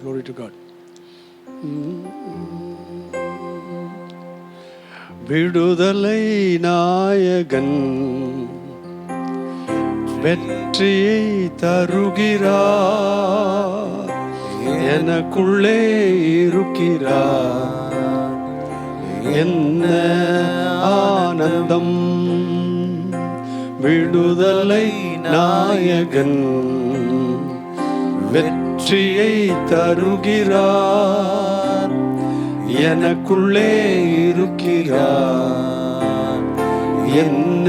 Glory to God. விடுதலை நாயகன் வெற்றியை தருகிறார், எனக்குள்ளே இருக்கிறார். என்ன ஆனந்தம்! விடுதலை நாயகன் வெற்றியை தருகிறார், எனக்குள்ளே இருக்கிறார். என்ன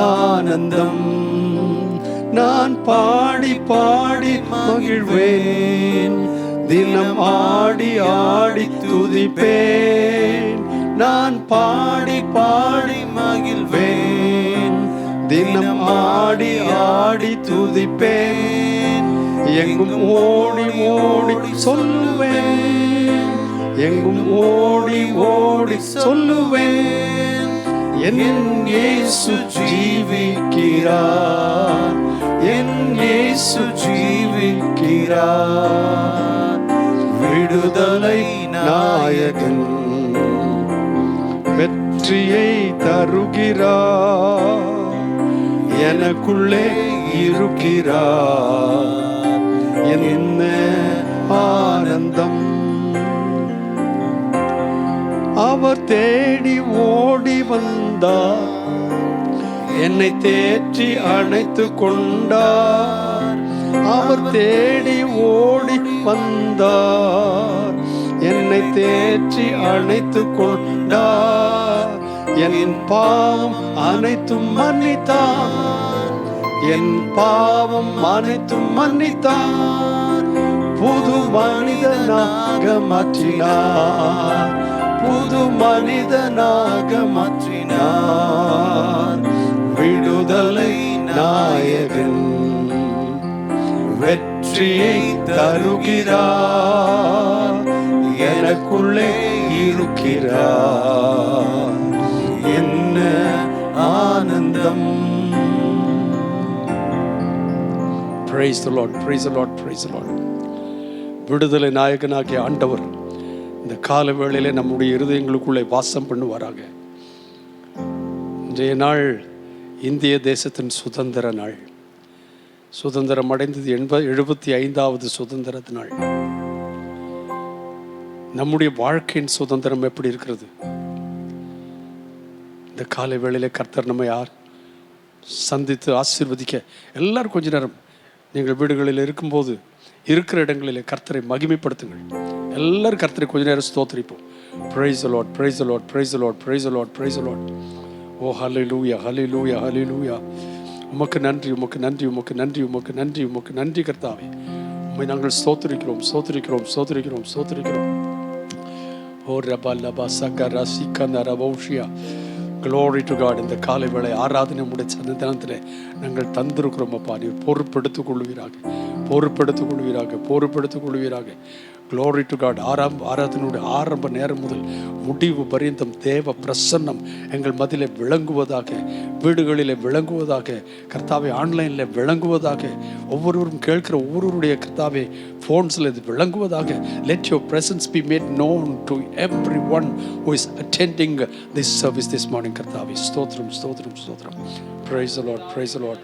ஆனந்தம்! நான் பாடி பாடி மகிழ்வேன், தினம் ஆடி ஆடி துதிப்பேன். நான் பாடி பாடி மகிழ்வேன், தினம் ஆடி ஆடி துதிப்பேன். எங்கும் ஓடி ஓடி சொல்லுவேன், எங்கும் ஓடி ஓடி சொல்லுவேன். என் இயேசு ஜீவிக்கிறார், என் இயேசு ஜீவிக்கிறார். விடுதலை நாயகன் வெற்றியை தருகிறார், எனக்குள்ளே இருக்கிறார். என்ன ஆனந்தம்! அவர் தேடி ஓடி வந்தார், என்னை தேற்றி அணைத்து கொண்டார். அவர் தேடி ஓடி வந்தார், என்னை தேற்றி அணைத்து கொண்டார். என் பாவம் அனைத்தும் மன்னித்தார், என் பாவம் அனைத்தும் மன்னித்தார். புது மனிதனாக மாற்றினார், புது மனிதனாக மாற்றினார். விடுதலை நாயகன் வெற்றியை தருகிறார், எனக்குள்ளே இருக்கிறார். என்ன ஆனந்தம்! Praise the Lord, praise the Lord, praise the Lord. விடுதலை நாயகனாகிய ஆண்டவர் இந்த கால வேளையிலே நம்முடைய இருதயங்களுக்குள்ளே வாசம் பண்ணுவாராக. இன்றைய நாள் இந்திய தேசத்தின் சுதந்திர நாள். சுதந்திரம் அடைந்தது 75வது சுதந்திர நாள். நம்முடைய வாழ்க்கையின் சுதந்திரம் எப்படி இருக்கிறது? இந்த காலை வேளையிலே கர்த்தர் நம்மை சந்தித்து ஆசீர்வதிக்க எல்லாரும் கொஞ்ச நேரம் நீங்கள் வீடுகளில் இருக்கும்போது இருக்கிற இடங்களிலே கர்த்தரை மகிமைப்படுத்துங்கள். எல்லாரும் கர்த்தரை கொஞ்ச நேரம் ஸ்தோத்திரிப்போம். Praise the Lord, praise the Lord, praise the Lord, praise the Lord, praise the Lord. Oh hallelujah, hallelujah, hallelujah. உமக்கு நன்றி, உமக்கு நன்றி, உமக்கு நன்றி, உமக்கு நன்றி, உமக்கு நன்றி கர்த்தாவே. உம்மை நாங்கள் ஸ்தோத்திரிக்கிறோம், ஸ்தோத்திரிக்கிறோம், ஸ்தோத்திரிக்கிறோம், ஸ்தோத்திரிக்கிறோம். ஓ ரபா லபா சகரா சிக்கன ரபௌஷியா. Glory to God. இந்த காலை வேளை ஆராதனை உடைய சன்னிதானத்தில் நாங்கள் தந்திருக்கிறோம் அப்பா. நீ பொறுப்பெடுத்துக் கொள்வீராக, பொறுப்பெடுத்துக் கொள்வீராக, பொறுப்பெடுத்துக் கொள்வீராக. Glory to God. ஆராதனுடைய ஆரம்ப நேரம் முதல் முடிவு பரியந்தம் தேவ பிரசன்னம் எங்கள் மத்தியிலே விளங்குவதாக, வீடுகளிலே விளங்குவதாக, கர்த்தாவே ஆன்லைனில் விளங்குவதாக, ஒவ்வொருவரும் கேட்கிற ஒவ்வொருவருடைய கர்த்தாவே ஃபோன்ஸில் இது விளங்குவதாக. Let your presence be made known to everyone who is attending this service this morning. கர்த்தாவே ஸ்தோத்திரம், ஸ்தோத்திரம், ஸ்தோத்திரம். Praise the Lord, praise the Lord.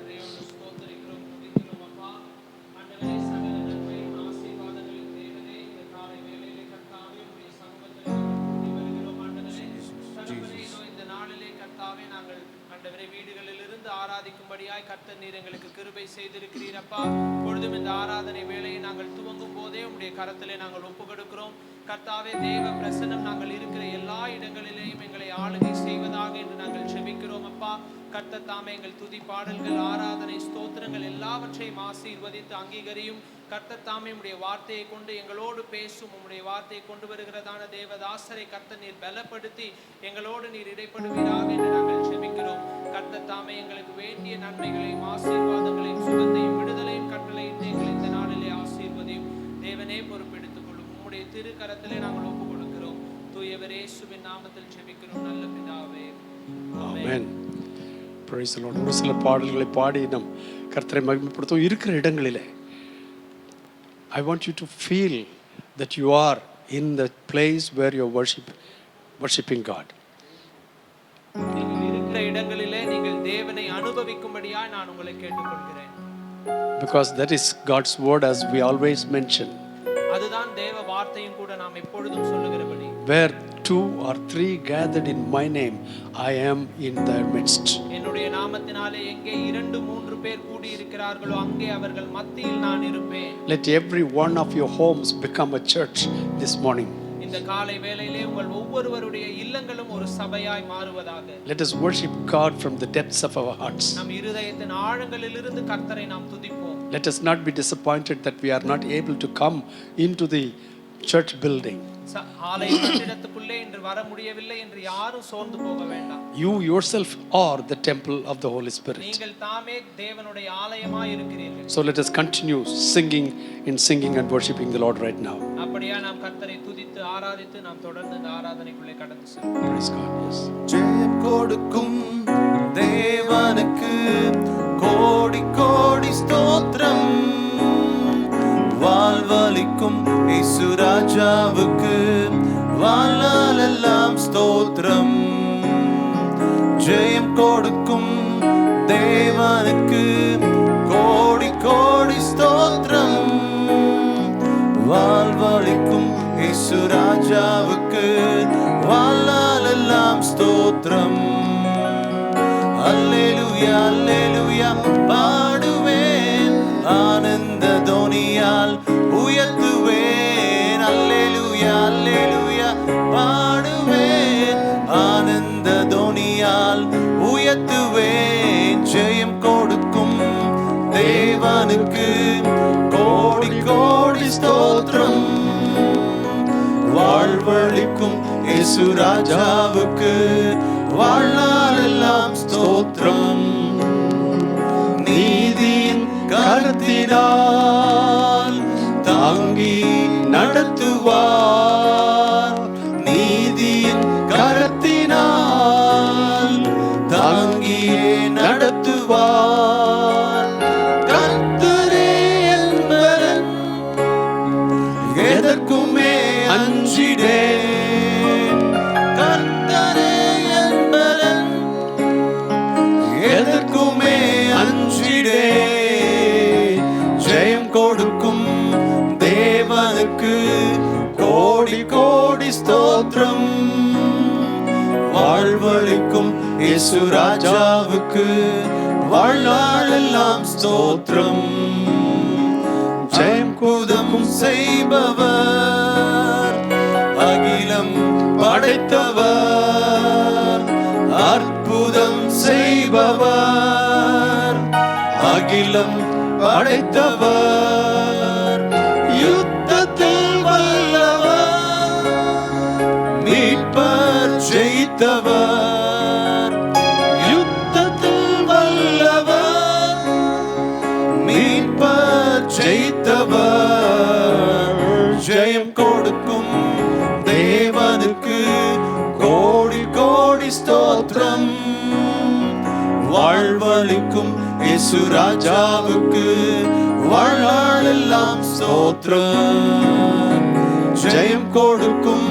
கர்த்தர் நீர் எங்களுக்கு கிருபை செய்திருக்கிறீர் அப்பா. பொழுதும் இந்த ஆராதனை வேளையை நாங்கள் துவங்கும் போதே உம்முடைய கரத்திலே நாங்கள் ஒப்புக்கொடுக்கிறோம். கர்த்தாவே தேவ பிரசன்னம் நாங்கள் இருக்கிற எல்லா இடங்களிலேயும் எங்களை ஆளுகை செய்வதாக என்று நாங்கள் ஜெபிக்கிறோம் அப்பா. கர்த்தர் தாமே எங்கள் துதி பாடல்கள், ஆராதனை, ஸ்தோத்திரங்கள் எல்லாவற்றையும் ஆசீர்வதித்து அங்கீகரியும். கர்த்தர் தாமே உம்முடைய வார்த்தையை கொண்டு எங்களோடு பேசும். உம்முடைய வார்த்தையை கொண்டு வருகிறதான தேவதாசரை கர்த்தர் நீர் பலப்படுத்தி எங்களோடு நீர் இடைப்படுவீராக என்று நாங்கள் ஜெபிக்கிறோம். கர்த்தர் தாமே எங்களுக்கு வேண்டிய நன்மைகளையும் ஆசீர்வாதங்களையும் சுகத்தையும் விடுதலையும் கட்டளையிட்டு எங்களை இந்த நாளிலே ஆசீர்வதியும். தேவனே பொறுப்பெடுத்துக் கொள்ளும். உம்முடைய திரு கரத்திலே நாங்கள் ஒப்புக் கொடுக்கிறோம். தூயவரே இயேசுவின் நாமத்தில் ஜெபிக்கிறோம் நல்ல பிதாவே, ஆமென். Praise the Lord. ஒரு சில பாடல்களை பாடி நம் கர்த்தரை மகிமைப்படுத்தும். இருக்கிற இடங்களிலே I want you to feel that you are in the place where you're worshiping God. நீங்கள் இருக்கிற இடங்களிலே நீங்கள் தேவனை அனுபவிக்கும்படியாய் நான் உங்களை கேட்டுக்கொள்கிறேன். Because that is God's word, as we always mention. அதுதான் தேவ வார்த்தையும் கூட நாம் எப்பொழுதும் சொல்லுகிறபடி. Where 2 or 3 gathered in my name, I am in their midst. என்னுடைய நாமத்தினாலே எங்கே 2-3 பேர் கூடி இருக்கிறார்களோ அங்கே அவர்கள் மத்தியில் நான் இருப்பேன். Let every one of your homes become a church this morning. இந்த காலை வேளையிலே உங்கள் ஒவ்வொருவருடைய இல்லங்களும் ஒரு சபையாய் மாறுவதாக. Let us worship God from the depths of our hearts. நம் இருதயத்தின் ஆழங்களிலிருந்து கர்த்தரை நாம் துதிப்போம். Let us not be disappointed that we are not able to come into the church building. ஆலய கட்டிடத்துக்குள்ளே இன்று வர முடியவில்லை என்று யாரும் சோர்ந்து போக வேண்டாம். You yourself are the temple of the Holy Spirit. நீங்கள் தாமே தேவனுடைய ஆலயமாய் இருக்கிறீர்கள். So let us continue singing and worshiping the Lord right now. அப்படியே நாம் கர்த்தரை துதித்து ஆராதித்து நாம் தொடர்ந்து இந்த ஆராதனைக்குள்ளே கடந்து செல்வோம். Praise God. Yes. ஜெயம் கொடுக்கும் தேவனுக்கு கோடி கோடி ஸ்தோத்திரம். வாழ்வளிக்கும் இயேசு ராஜாவுக்கு வாழ்நாளெல்லாம் ஸ்தோத்திரம். ஜெயம் கொடுக்கும் தேவனுக்கு கோடி கோடி ஸ்தோத்திரம். வாழ்வளிக்கும் இயேசு ராஜாவுக்கு வாழ்நாளெல்லாம் ஸ்தோத்திரம். அல்லேலூயா அல்லேலூயா பாடுவேன், ஆனந்த தொனியால் உயர்த்துவேன். அல்லேலூயா அல்லேலூயா பாடுவேன், ஆனந்த தொனியால் உயர்த்துவேன். ஜெயம் கொடுக்கும் தேவனுக்கு கோடி கோடி ஸ்தோத்திரம். வாழ்வளிக்கும் இயேசு ராஜாவுக்கு வாழ்நாளெல்லாம் ஸ்தோத்திரம். நீதியின் கரத்தினால் தாங்கி நடத்துவார். நீதியின் கரத்தினால் தாங்கியே நடத்துவார். கர்த்தரே என்பவன் எதற்குமே அஞ்சிடேன். கர்த்தரே என்பவன் எதற்குமே அஞ்சிடேன். ஜெயம் கொடுக்கும் தேவனுக்கு கோடி கோடி ஸ்தோத்திரம். வாழ்வளிக்கும் இயேசு ராஜாவுக்கு வாழ்நாளெல்லாம் ஸ்தோத்திரம். ஜெயம் குதமும் செய்பவர், அகிலம் படைத்தவர். அற்புதம் செய்பவர், அகிலம் படைத்தவர். யுத்தத்தில் வல்லவர், மீட்பர் ஜெயித்தவர். யுத்தத்தில் வல்லவர், மீட்பர் ஜெயித்தவர். ஜெயம் கொடுக்கும் தேவனுக்கு கோடி கோடி ஸ்தோத்திரம். வாழ்வளிக்கும் இயேசு ராஜாவுக்கு வாழ்நாளெல்லாம் ஸ்தோத்திரம். ஜெயம் கொடுக்கும்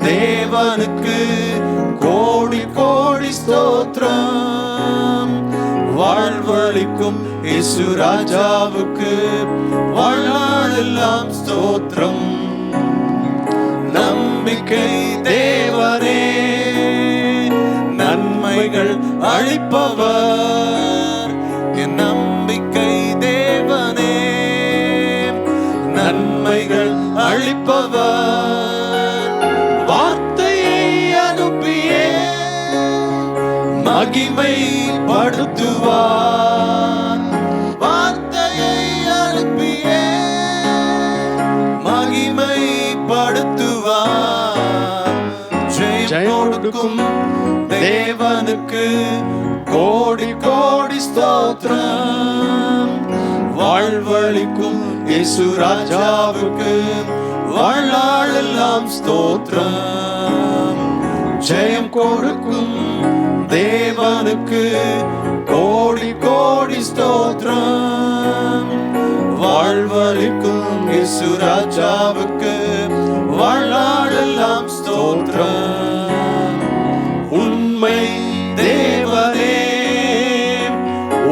தேவனுக்கு கோடி கோடி ஸ்தோத்திரம். வாழ்வளிக்கும் இயேசு ராஜாவுக்கு வாழ்நாளெல்லாம் ஸ்தோத்திரம். நம்பிக்கை தேவனே, நன்மைகள் அளிப்பவர். என் நம்பிக்கை தேவனே, நன்மைகள் அளிப்பவர். வார்த்தையை அனுப்பியே மகிமைப்படுத்துவார். வார்த்தையை அனுப்பியே மகிமைப்படுத்துவார். ஜெயம் கொடுக்கும் தேவனுக்கு கோடி கோடி ஸ்தோத்திரம். வாழ்வளிக்கும் இயேசு ராஜாவுக்கு வாழ்நாளெல்லாம் ஸ்தோத்திரம். ஜெயம் கொடுக்கும் தேவனுக்கு கோடி கோடி ஸ்தோத்திரம். வாழ்வளிக்கும் இயேசு ராஜாவுக்கு வாழ்நாளெல்லாம் ஸ்தோத்திரம். உண்மை தேவனே,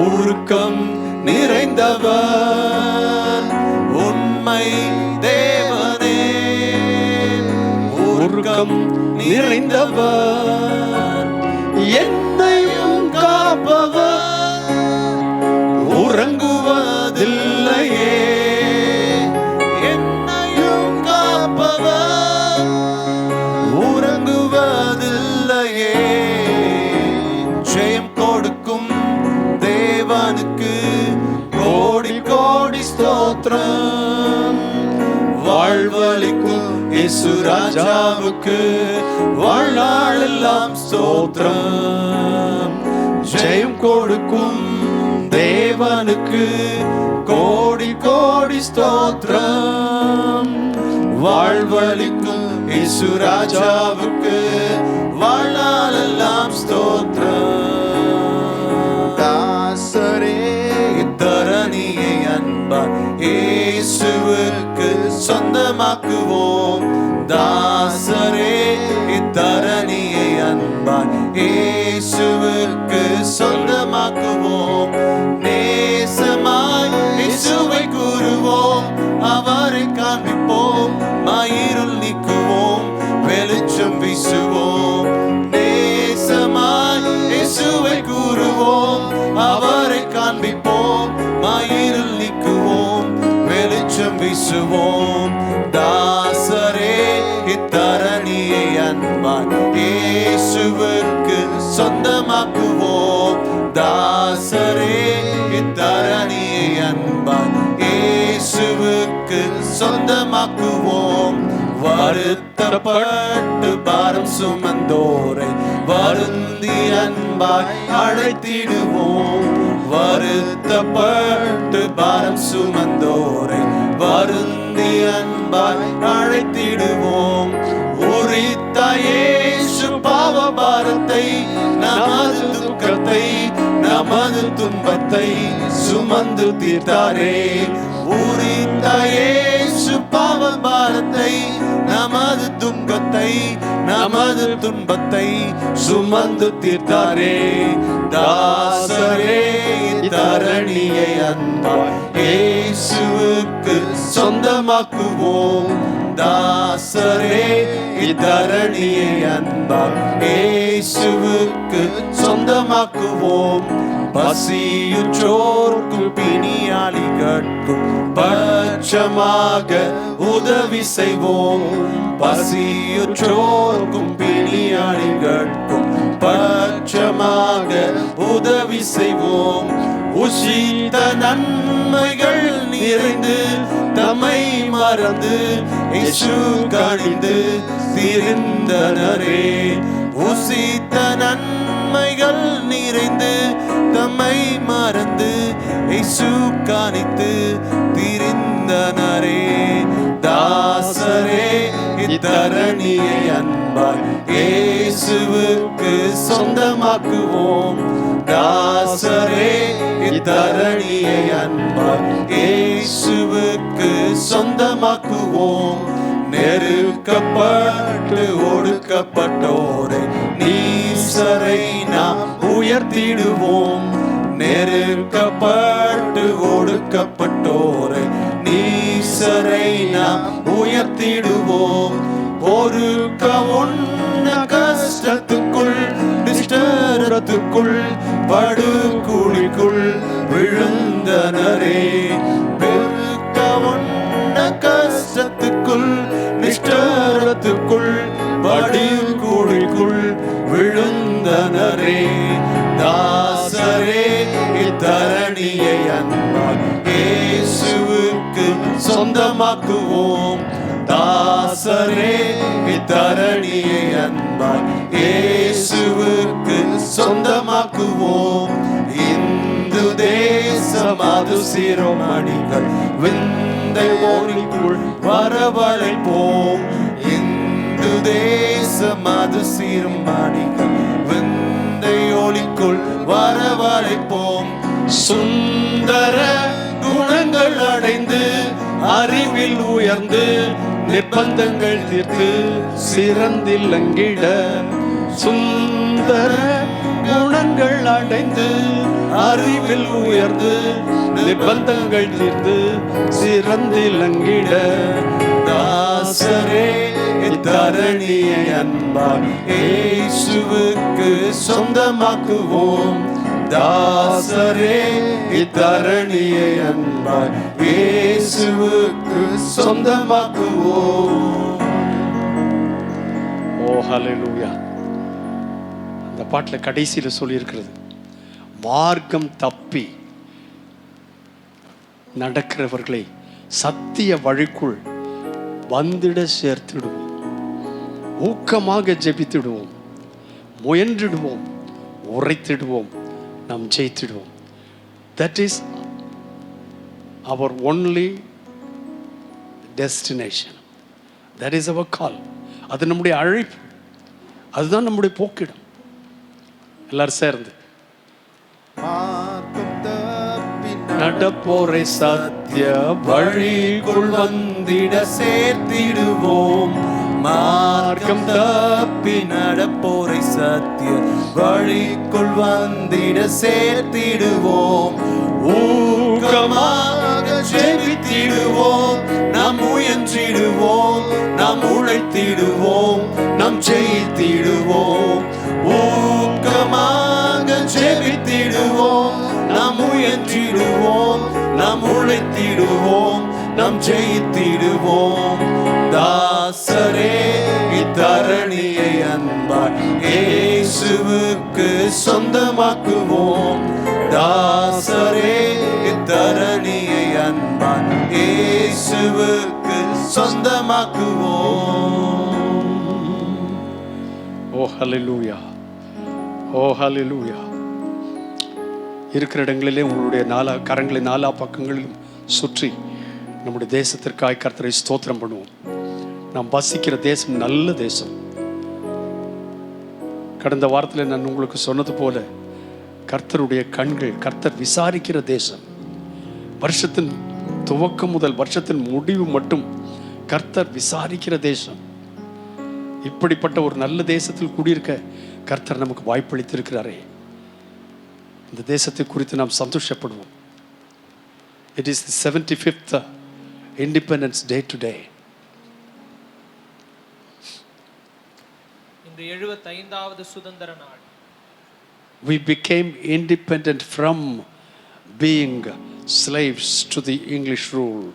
உருக்கம் நிறைந்தவர். உண்மை தேவனே, உருக்கம் நிறைந்தவர். என்னையும் காப்பவர், உறங்குவதில்லையே. என்னையும் காப்பவர், உறங்குவதில்லையே. ஜெயம் கொடுக்கும் தேவனுக்கு கோடி கோடி ஸ்தோத்திரம். வாழ்வளிக்கும் இயேசு ராஜாவுக்கு வாழ்நாளெல்லாம் ஸ்தோத்திரம். ஜெயம் கொடுக்கும் தேவனுக்கு கோடி கோடி ஸ்தோத்திரம். வாழ்வளிக்கும் இயேசு ராஜாவுக்கு வாழ்நாளெல்லாம் ஸ்தோத்திரம். தாசரே தரணியை அன்பார் இயேசுவுக்கு சொந்தமாக்குவோம். தாசரே தரணியை அன்பார் இயேசுவுக்கு சொந்தமாக்குவோம். நேசமாய் இயேசுவை கூறுவோம், அவரை காண்பிப்போம், மயிருள் நீக்குவோம், வெளிச்சம் வீசுவோம். நேசமாய் இயேசுவை கூறுவோம், அவரை காண்பிப்போம், மயிருள் நீக்குவோம், வெளிச்சம் வீசுவோம். தாசரே இத்தரணியை அன்பாய் இயேசுவுக்கு சொந்தமாக்குவோம். தாசரே இத்தரணியை அன்பாய் இயேசுவுக்கு சொந்தமாக்குவோம். வருத்தப்பட்டு பாரம் சுமந்தோரை வருந்தி அன்பாய் அழைத்திடுவோம். வருத்தப்பட்டு பாரம் சுமந்தோரை வருந்தி அன்பாய் அழைத்திடுவோம். உரித்த இயேசு பாவ பாரத்தை, நமது துக்கத்தை, நமது துன்பத்தை சுமந்து தீர்த்தாரே. உரித்த இயேசு பாவ பாரத்தை, நமது துக்கத்தை, நமது துன்பத்தை சுமந்து தீர்த்தாரே. தாசரே தரணியை அன்பாய் இயேசுவுக்கு சொந்தமாக்குவோம். தாசரே இதரணியை அன்பாய் இயேசுவுக்கு சொந்தமாக்குவோம். பசியுற்றோர்க்கும் பிணியாளிகட்கும் பட்சமாக உதவி செய்வோம். பசியுற்றோர்க்கும் பிணியாளிகட்கும் பட்சமாக உதவி செய்வோம். உசித்த நன்மைகள் நிறைந்து தம்மை மறந்து இயேசு கணிந்து திரிந்தனரே. உசித்த நன்மைகள் நிறைந்து தம்மை மறந்து இயேசு கணித்து திரிந்தனரே. தாசரே இத்தரணியை அன்பாய் இயேசுவுக்கு சொந்தமாக்குவோம். தாசரே இத்தரணியை அன்பாய் இயேசுவுக்கு சொந்தமாக்குவோம். நெருக்கப்பட்டு ஒடுக்கப்பட்டோரை நீசரை நாம் உயர்த்திடுவோம். நெருக்கப்பட்டு ஒடுக்கப்பட்டோரை நீசரை நாம் உயர்த்திடுவோம். பொறுக்க ஒன்ன கஷ்டத்துக்குள் நிஷ்டரத்துக்குள் படுகுழிக்குள் விழுந்தனரே. பெருக்க ஒன்ன கஷ்டத்துக்குள் நிஷ்டரத்துக்குள் படுகுழிக்குள் விழுந்தனரே. தாசரே இத்தரணியை அன்பாய் இயேசுவுக்கு சொந்தமாக்குவோம். தாசரே இத்தரணியை அன்பாய் இயேசுவுக்கு சொந்தமாக்குவோம். இந்து தேசம் அது சிரோமணிகள் விந்தை ஓரிக்குள் வரவழைப்போம். இந்து தேசம் அது சிறுமணிகள் விந்தை ஒளிக்குள் வரவழைப்போம். சுந்தர குணங்கள் குணங்கள் அடைந்து அறிவில் உயர்ந்து நிர்பந்தங்கள் தீர்த்து சிறந்திலங்கிட சுந்தர குணங்கள் அடைந்து அறிவில் உயர்ந்து நிர்பந்தங்கள் தீர்த்து சிறந்திலங்கிட தாசரே இத்தரணியை அன்பால் இயேசுவுக்கு சொந்தமாக்குவோம். தாசரே இத்தரணியை அன்பால் இயேசுவுக்கு சொந்தமாக்குவோம். ஓ ஹல்லேலூயா. அந்த பாட்டுல கடைசியில சொல்லி இருக்கிறது, மார்க்கம் தப்பி நடக்கிறவர்களை சத்திய வழிக்குள் வந்திட சேர்த்திடுவோம். ஊக்கமாக ஜெபித்திடுவோம், முயன்றிடுவோம், உரைத்திடுவோம், நாம் ஜெயித்திடுவோம். That is our only destination. That is our call. அது நம்முடைய அழைப்பு, அதுதான் நம்முடைய போக்கிடம். எல்லாரும் சேர்ந்து நடப்போரை சத்திய வழிக்குள் வந்திட சேர்த்திடுவோம். மார்க்கம் தப்பி நடப்போரை சத்திய வழிக்குள் வந்திட சேர்த்திடுவோம். ஊக்கமாக ஜெபித்திடுவோம், நாம் முயன்றிடுவோம், நாம் உழைத்திடுவோம், நாம் ஜெயித்திடுவோம். ஊக்கமாக ஜெபித்திடுவோம், நாம் முயன்றிடுவோம், நாம் உழைத்திடுவோம், நாம் ஜெயித்திடுவோம். தாசரே இத்தரணியை அன்பால் இயேசுவுக்கு சொந்தமாக்குவோம். தாசரே இத்தரணியை அன்பால் இயேசுவுக்கு சொந்தமாக்குவோம். ஓ ஹல்லேலூயா, ஓ ஹல்லேலூயா. இருக்கிற இடங்களிலே உங்களுடைய கரங்களை நாலா பக்கங்களிலும் சுற்றி நம்முடைய தேசத்திற்காய் கர்த்தரை ஸ்தோத்திரம் பண்ணுவோம். நாம் வசிக்கிற தேசம் நல்ல தேசம். கடந்த வாரத்தில் நான் உங்களுக்கு சொன்னது போல கர்த்தருடைய கண்கள், கர்த்தர் விசாரிக்கிற தேசம். வருஷத்தின் துவக்கம் முதல் வருஷத்தின் முடிவு மட்டும் கர்த்தர் விசாரிக்கிற தேசம். இப்படிப்பட்ட ஒரு நல்ல தேசத்தில் குடியிருக்க கர்த்தர் நமக்கு வாய்ப்பளித்திருக்கிறாரே. இந்த தேசத்தை குறித்து நாம் சந்தோஷப்படுவோம். It is the 75th Independence Day today. இன்று 75வது சுதந்திர நாள். We became independent from being slaves to the English rule.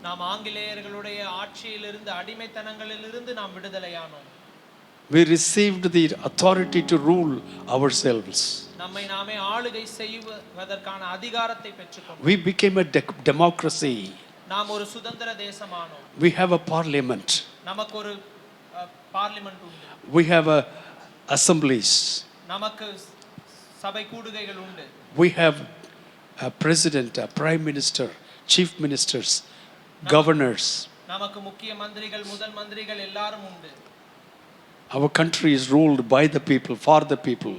நாம் ஆங்கிலேயர்களுடைய ஆட்சியிலிருந்து, அடிமைத்தனங்களிலிருந்து நாம் விடுதலையானோம். We received the authority to rule ourselves. நம்மை நாமே ஆளுகை செய்வதற்கான அதிகாரத்தை பெற்றுக்கொண்டோம். We became a democracy. நாம் ஒரு சுதந்திர தேசமானோம். We have a parliament. நமக்கு ஒரு பார்லிமென்ட் உண்டு. We have assemblies. நமக்கு சபை கூடுகைகள் உண்டு. We have a president, a prime minister, chief ministers, governors. நமக்கு முக்கிய மந்திரிகள், முதல் மந்திரிகள் எல்லாரும் உண்டு. Our country is ruled by the people, for the people.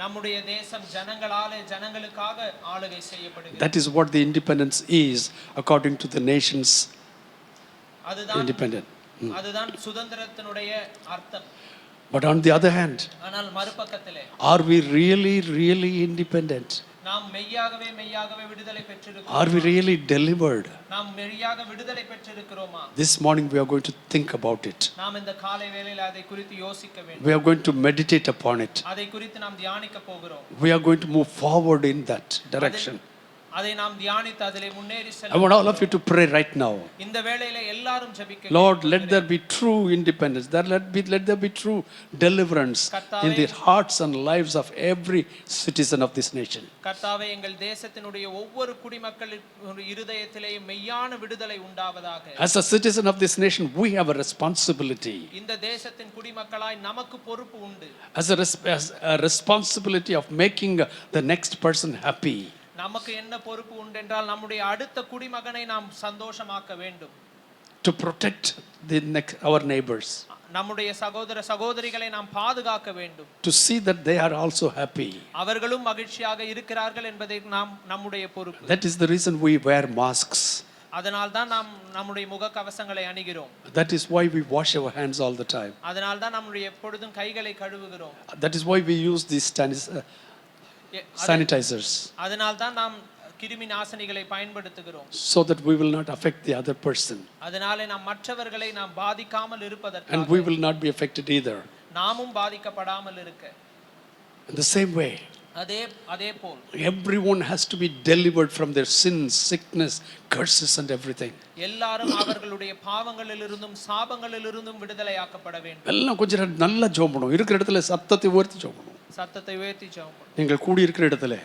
நம்முடைய தேசம் ஜனங்களாலே, ஜனங்களுக்காக ஆளுகை செய்யப்படுகிறது. That is what the independence is according to the nations independent. அதுதான் சுதந்திரத்தினுடைய அர்த்தம். But on the other hand, ஆனால் மறுபக்கத்திலே, are we really independent? நாம் மெய்யாகவே விடுதலை பெற்றிருக்கிறோம். Are we really delivered? நாம் மெய்யாக விடுதலை பெற்றிருக்கிறோமா? This morning we are going to think about it. நாம் இந்த காலை வேளையில் அதை குறித்து யோசிக்க வேண்டும். We are going to meditate upon it. அதை குறித்து நாம் தியானிக்க போகிறோம். We are going to move forward in that direction. அதை நாம் தியானித்து அதிலே முன்னேறி செல்ல. I want all of you to pray right now. இந்த வேளையிலே எல்லாரும் ஜெபிக்க. Lord, let there be true independence. Let there be true deliverance in the hearts and lives of every citizen of this nation. கர்த்தாவே, எங்கள் தேசத்தினுடைய ஒவ்வொரு குடிமக்களின் இருதயத்திலே மெய்யான விடுதலை உண்டாவதாக. As a citizen of this nation, we have a responsibility. இந்த தேசத்தின் குடிமக்களாய் நமக்கு பொறுப்பு உண்டு. As a responsibility of making the next person happy. நமக்கு என்ன பொறுப்பு உண்டு என்றால், நம்முடைய அடுத்த குடிமகனை நாம் சந்தோஷமாக்க வேண்டும். To protect our neighbors. நம்முடைய சகோதர சகோதரிகளை நாம் பாதுகாக்க வேண்டும். to see that they are also happy. அவர்களும் மகிழ்ச்சியாக இருக்கிறார்கள் என்பதை நாம் நம்முடைய பொறுப்பு. That is the reason we wear masks. அதனால் தான் நாம் நம்முடைய முகக்கவசங்களை அணிகிறோம். That is why we wash our hands all the time. அதனால் தான் நம்முடைய எப்பொழுதும் கைகளை கழுவுகிறோம். That is why we use these sanitizers. அதனால் தான் நாம் கிருமி நாசினிகளை பயன்படுத்துகிறோம். So that we will not affect the other person. அதனாலே நாம் மற்றவர்களை நாம் பாதிக்காமல் இருப்பதற்காக. And we will not be affected either. நாமும் பாதிக்கப்படாமல் இருக்க. In the same way, அதே போல் everyone has to be delivered from their sins, sickness, curses and everything. எல்லாரும் அவர்களுடைய பாவங்களிலிருந்தும் சாபங்களிலிருந்தும் விடுதலையாக்கப்பட வேண்டும். எல்லாம் கொஞ்சம் நல்லா ஜெபம் பண்ணுவோம். இருக்கிற இடத்துல சத்தத்தை உயர்த்தி ஜெபம் பண்ணுவோம். சத்தத்தை உயர்த்தி ஜெபம் பண்ணுவோம். நீங்கள் கூடி இருக்கிற இடத்துல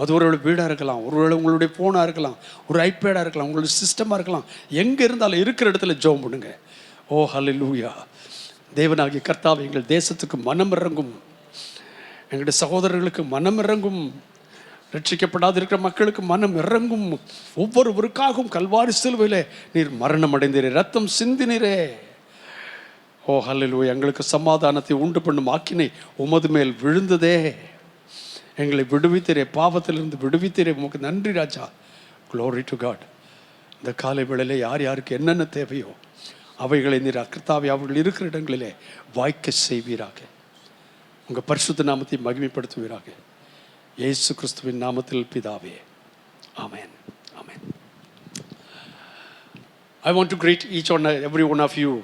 அது ஒருவேளை வீடாக இருக்கலாம், ஒருவேளை உங்களுடைய ஃபோனாக இருக்கலாம், ஒரு ஐபேடாக இருக்கலாம், உங்களுடைய சிஸ்டமாக இருக்கலாம். எங்கே இருந்தாலும் இருக்கிற இடத்துல ஜெபம் பண்ணுங்க. ஓ ஹல்லேலூயா. தேவனாகிய கர்த்தாவே, எங்கள் தேசத்துக்கு மனம் இறங்கும், எங்களுடைய சகோதரர்களுக்கு மனம் இறங்கும், ரட்சிக்கப்படாது இருக்கிற மக்களுக்கு மனம் இறங்கும். ஒவ்வொருவருக்காகவும் கல்வாரி சிலுவையிலே நீர் மரணம் அடைந்தீரே, ரத்தம் சிந்தினீரே. ஓ ஹல்லேலூயா. எங்களுக்கு சமாதானத்தை உண்டு பண்ணும் ஆக்கினை உமது மேல் விழுந்ததே. எங்களை விடுவித்தீரே, பாவத்திலிருந்து விடுவித்தீரே. உமக்கு நன்றி ராஜா. Glory to God. இந்த காலை வேளையிலே யார் யாருக்கு என்னென்ன தேவையோ அவைகளை நீர் கர்த்தாவே அவர்கள் இருக்கிற இடங்களிலே வாய்க்க செய்வீராக. உங்கள் பரிசுத்த நாமத்தை மகிமைப்படுத்துவீராக. இயேசு கிறிஸ்துவின் நாமத்தில் பிதாவே, ஆமென். ஆமென். I want to greet each and every one of you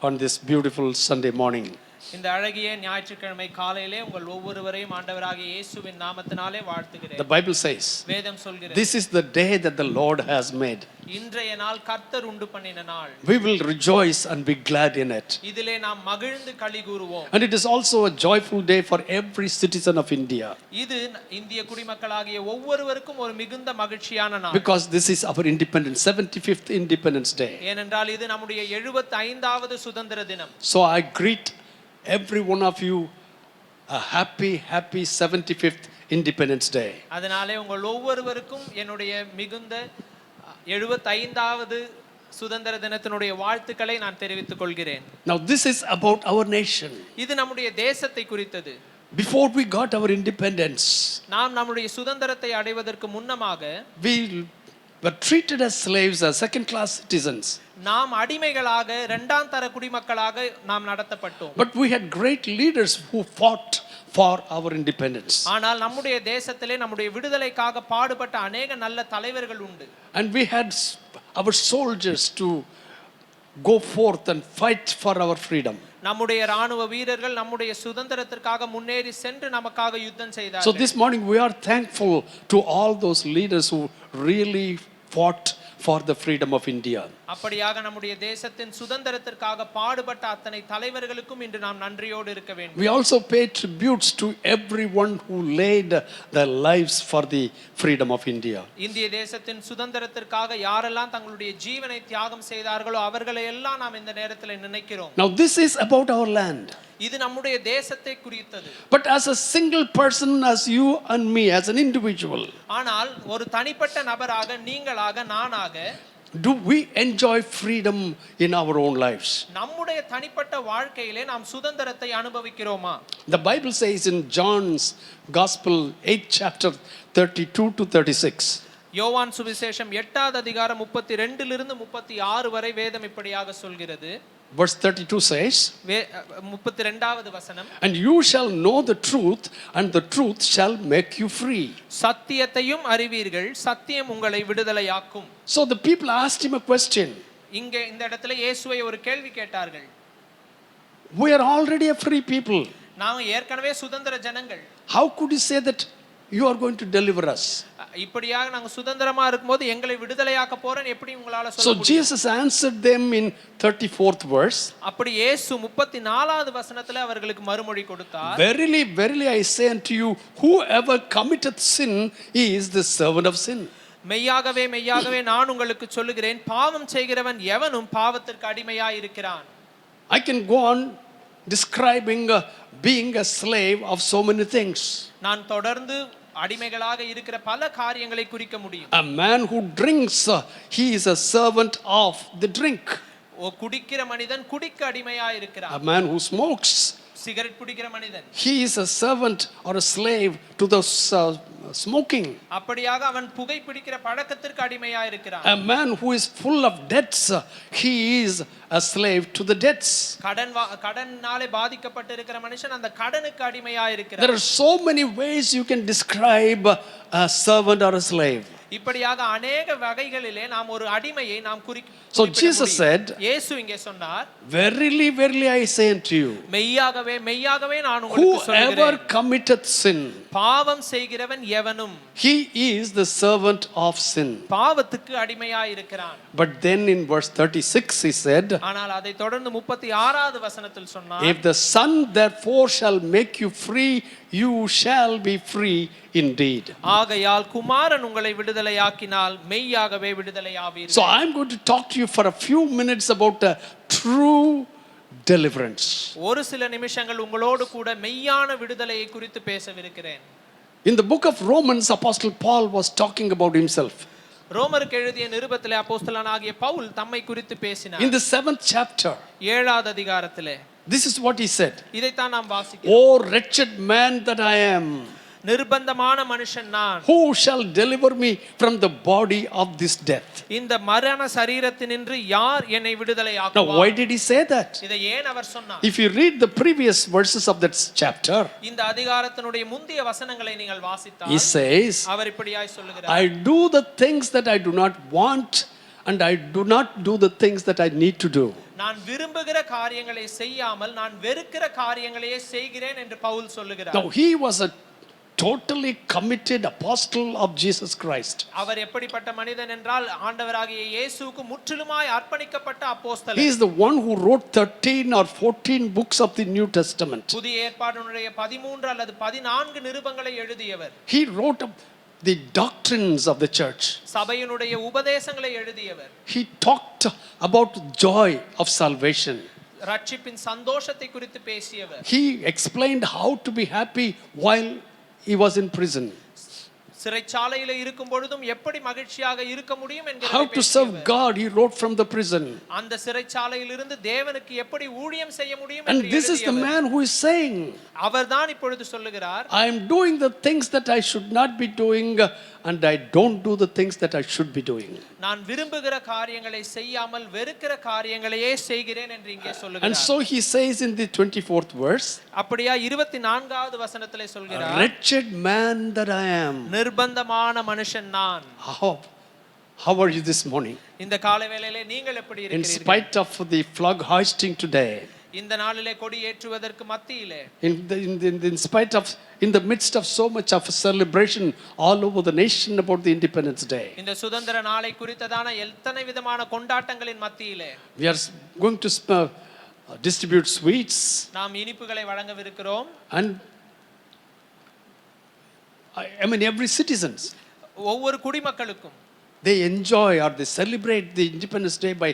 on this beautiful Sunday morning. இந்த அழகிய ஞாயிற்றுக்கிழமை காலையிலே உங்கள் ஒவ்வொருவரையும் ஆண்டவராகிய இயேசுவின் நாமத்தினாலே வாழ்த்துகிறேன். The Bible says, வேதம் சொல்கிறது, this is the day that the Lord has made. இன்றைய நாள் கர்த்தர் உண்டு பண்ணின நாள். We will rejoice and be glad in it. இதிலே நாம் மகிழ்ந்து களி கூறுவோம். And it is also a joyful day for every citizen of India. இது இந்திய குடிமக்களாகிய ஒவ்வொருவருக்கும் ஒரு மிகுந்த மகிழ்ச்சியான நாள். Because this is our independence, 75th Independence Day. ஏனென்றால் இது நம்முடைய 75வது சுதந்திர தினம். So I greet every one of you a happy 75th Independence Day. அதனாலே உங்கள் ஒவ்வொருவருக்கும் என்னுடைய மிகுந்த 75வது சுதந்திர தினத்தினுடைய வாழ்த்துக்களை நான் தெரிவித்துக் கொள்கிறேன். Now this is about our nation. இது நம்முடைய தேசத்தை குறித்தது. Before we got our independence, நாம் நம்முடைய சுதந்திரத்தை அடைவதற்கு முன்னமாக we were treated as slaves, as second class citizens. நாம் அடிமைகளாக இரண்டாம் தர குடிமக்களாக நாம் நடத்தப்பட்டோம். But we had great leaders who fought for our independence. ஆனால் நம்முடைய தேசத்திலே நம்முடைய விடுதலைக்காக பாடுபட்ட अनेक நல்ல தலைவர்கள் உண்டு. And we had our soldiers to go forth and fight for our freedom. நம்முடைய ராணுவ வீரர்கள் நம்முடைய சுதந்திரத்திற்காக முன்னேறி சென்று நமக்காக யுத்தம் செய்தார்கள். So this morning we are thankful to all those leaders who really fought for the freedom of India. அப்படியாக நம்முடைய தேசத்தின் சுதந்திரத்திற்காக பாடுபட்ட அத்தனை தலைவர்களுக்கும் இன்று நாம் நன்றியோடு இருக்க வேண்டும். We also pay tributes to everyone who laid their lives for the freedom of India. இந்திய தேசத்தின் சுதந்திரத்திற்காக யாரெல்லாம் தங்களுடைய ஜீவனை தியாகம் செய்தார்களோ அவர்களை எல்லாம் நாம் இந்த நேரத்தில் நினைக்கிறோம். Now this is about our land. இது நம்முடைய தேசத்தை குறித்தது. But as a single person, as you and me, as an individual, ஆனால் ஒரு தனிப்பட்ட நபராக நீங்களாக நானாக do we enjoy freedom in our own lives? நம்முடைய தனிப்பட்ட வாழ்க்கையிலே நாம் சுதந்திரத்தை அனுபவிக்கிறோமா? The Bible says in John's Gospel 8th chapter 32 to 36. யோவான் சுவிசேஷம் 8வது அதிகாரம் 32 லிருந்து 36 வரை வேதம் இப்படியாக சொல்கிறது. Verse 32 says, 32வது வசனம், and you shall know the truth, and the truth shall make you free. சத்தியத்தையும் அறிவீர்கள், சத்தியம் உங்களை விடுதலையாக்கும். So the people asked him a question. இங்கே இந்த இடத்துல இயேசுவை ஒரு கேள்வி கேட்டார்கள். We are already a free people. நாம் ஏற்கனவே சுதந்திர ஜனங்கள். How could you say that you are going to deliver us? இப்படியாக நாங்க சுதந்திரமா இருக்கும்போது எங்களை விடுதலையாக்க போறேன்னு எப்படி உங்களால சொல்ல So முடியும்? Jesus answered them in 34th verse. அப்படி இயேசு 34வது வசனத்திலே அவர்களுக்கு மறுமொழி கொடுத்தார். Verily, verily I say unto you, whoever committeth sin is the servant of sin. மெய்யாகவே மெய்யாகவே நான் உங்களுக்கு சொல்லுகிறேன், பாவம் செய்கிறவன் எவனும் பாவத்திற்கு அடிமையாய் இருக்கிறான். I can go on describing being a slave of so many things. நான் தொடர்ந்து அடிமைகளாக இருக்கிற பல காரியங்களை குறிக்க முடியும். A man who drinks, he is a servant of the drink. குடிக்கிற மனிதன் குடிக்கு அடிமையா இருக்கிறான். A man who smokes, cigarette பிடிக்கிற மனிதன் he is a servant or a slave to the smoking. அப்படியாக அவன் புகை பிடிக்கிற பழக்கத்திற்கு அடிமையா இருக்கிறான். A man who is full of debts, he is a slave to the debts. கடனாலே பாதிக்கப்பட்டிருக்கிற மனுஷன் அந்த கடனுக்கு அடிமையா இருக்கிறான். There are so many ways you can describe a servant or a slave. இப்படியாக अनेक வகைகளிலே நாம் ஒரு அடிமையை நாம் So Jesus said, இயேசு இங்கே சொன்னார், verily verily I say unto you, மெய்யாகவே மெய்யாகவே நான் உங்களுக்கு சொல்கிறேன், whoever committeth sin, பாவம் செய்கிறவன் எவனும் he is the servant of sin. பாவத்துக்கு அடிமையாய் இருக்கிறான். But then in verse 36 he said, ஆனால் அதை தொடர்ந்து 36வது வசனத்தில் சொன்னார், if the Son therefore shall make you free, you shall be free indeed. ஆகையால் குமாரன் உங்களை விடுதலையாக்கினால் மெய்யாகவே விடுதலையாவீர்கள். So I am going to talk to you for a few minutes about a true deliverance. ஒரு சில நிமிஷங்கள் உங்களோடு கூட மெய்யான விடுதலையை குறித்து பேசவிருக்கிறேன். In the book of Romans, Apostle Paul was talking about himself. ரோமருக்கு எழுதிய நிருபத்திலே அப்போஸ்தலனாகிய பவுல் தம்மை குறித்து பேசினார். In the 7th chapter, 7வது அதிகாரத்திலே this is what he said. இதைத்தான் நாம் வாசிக்கிறோம். Oh wretched man that I am, நிர்பந்தமான மனுஷன் நான், who shall deliver me from the body of this death? இந்த மரண சரீரத்தினின்று யார் என்னை Now விடுதலையாக்குவார்? why did he say that? இதை ஏன் அவர் சொன்னார்? If you read the previous verses of that chapter, இந்த அதிகாரத்தினுடைய முந்திய வசனங்களை நீங்கள் வாசித்தால் he says, அவர் இப்படியாய் சொல்லுகிறார், I do the things that I do not want and I do not do the things that I need to do. நான் விரும்புகிற காரியங்களை செய்யாமல் நான் வெறுக்கிற காரியங்களையே செய்கிறேன் என்று பவுல் சொல்லுகிறார். Now he was a totally committed apostle of Jesus Christ. அவர் எப்படிப்பட்ட மனிதன் என்றால் ஆண்டவராகிய இயேசுவுக்கு முற்றிலுமாய் அர்ப்பணிக்கப்பட்ட அப்போஸ்தலன். He is the one who wrote 13 or 14 books of the New Testament. புதிய ஏற்பாட்டினுடைய 13 அல்லது 14 நிருபங்களை எழுதியவர். He wrote the doctrines of the church. சபையினுடைய உபதேசங்களை எழுதியவர். He talked about joy of salvation. ரட்சிப்பின் சந்தோஷத்தை குறித்து பேசியவர். He explained how to be happy while he was in prison. சிறைச்சாலையில இருக்கும் பொழுதும் எப்படி மகிழ்ச்சியாக இருக்க முடியும் என்கிறதை How to serve God, he wrote from the prison. அந்த சிறைச்சாலையிலிருந்து தேவனுக்கு எப்படி ஊழியம் செய்ய முடியும் And என்று this is the எழுதியவர். man who is saying, அவர்தான் இப்பொழுது சொல்லுகிறார், I am doing the things that I should not be doing and I don't do the things that I should be doing. நான் விரும்புகிற காரியங்களை செய்யாமல் வெறுக்கிற காரியங்களையே செய்கிறேன் என்று இங்கே And சொல்லுகிறார். so he says in the 24th verse, அப்படியா 24வது வசனத்திலே சொல்கிறார், wretched man that I am. நிர்பந்தமான மனுஷன் நான். How are you this morning? இந்த காலை வேளையிலே நீங்கள் எப்படி In இருக்கிறீர்கள்? spite of the flag hoisting today, இந்த நாளிலே கொடி ஏற்றுவதற்கு மத்தியிலே, in spite of, in the midst of so much of a celebration all over the nation about the Independence Day, இந்த சுதந்திர நாளை குறித்ததான எத்தனை விதமான கொண்டாட்டங்களின் மத்தியிலே we are going to distribute sweets, நாம் இனிப்புகளை வழங்கவிருக்கிறோம். and I mean every citizens, ஒவ்வொரு குடிமக்களுக்கும் they enjoy or they celebrate the Independence Day by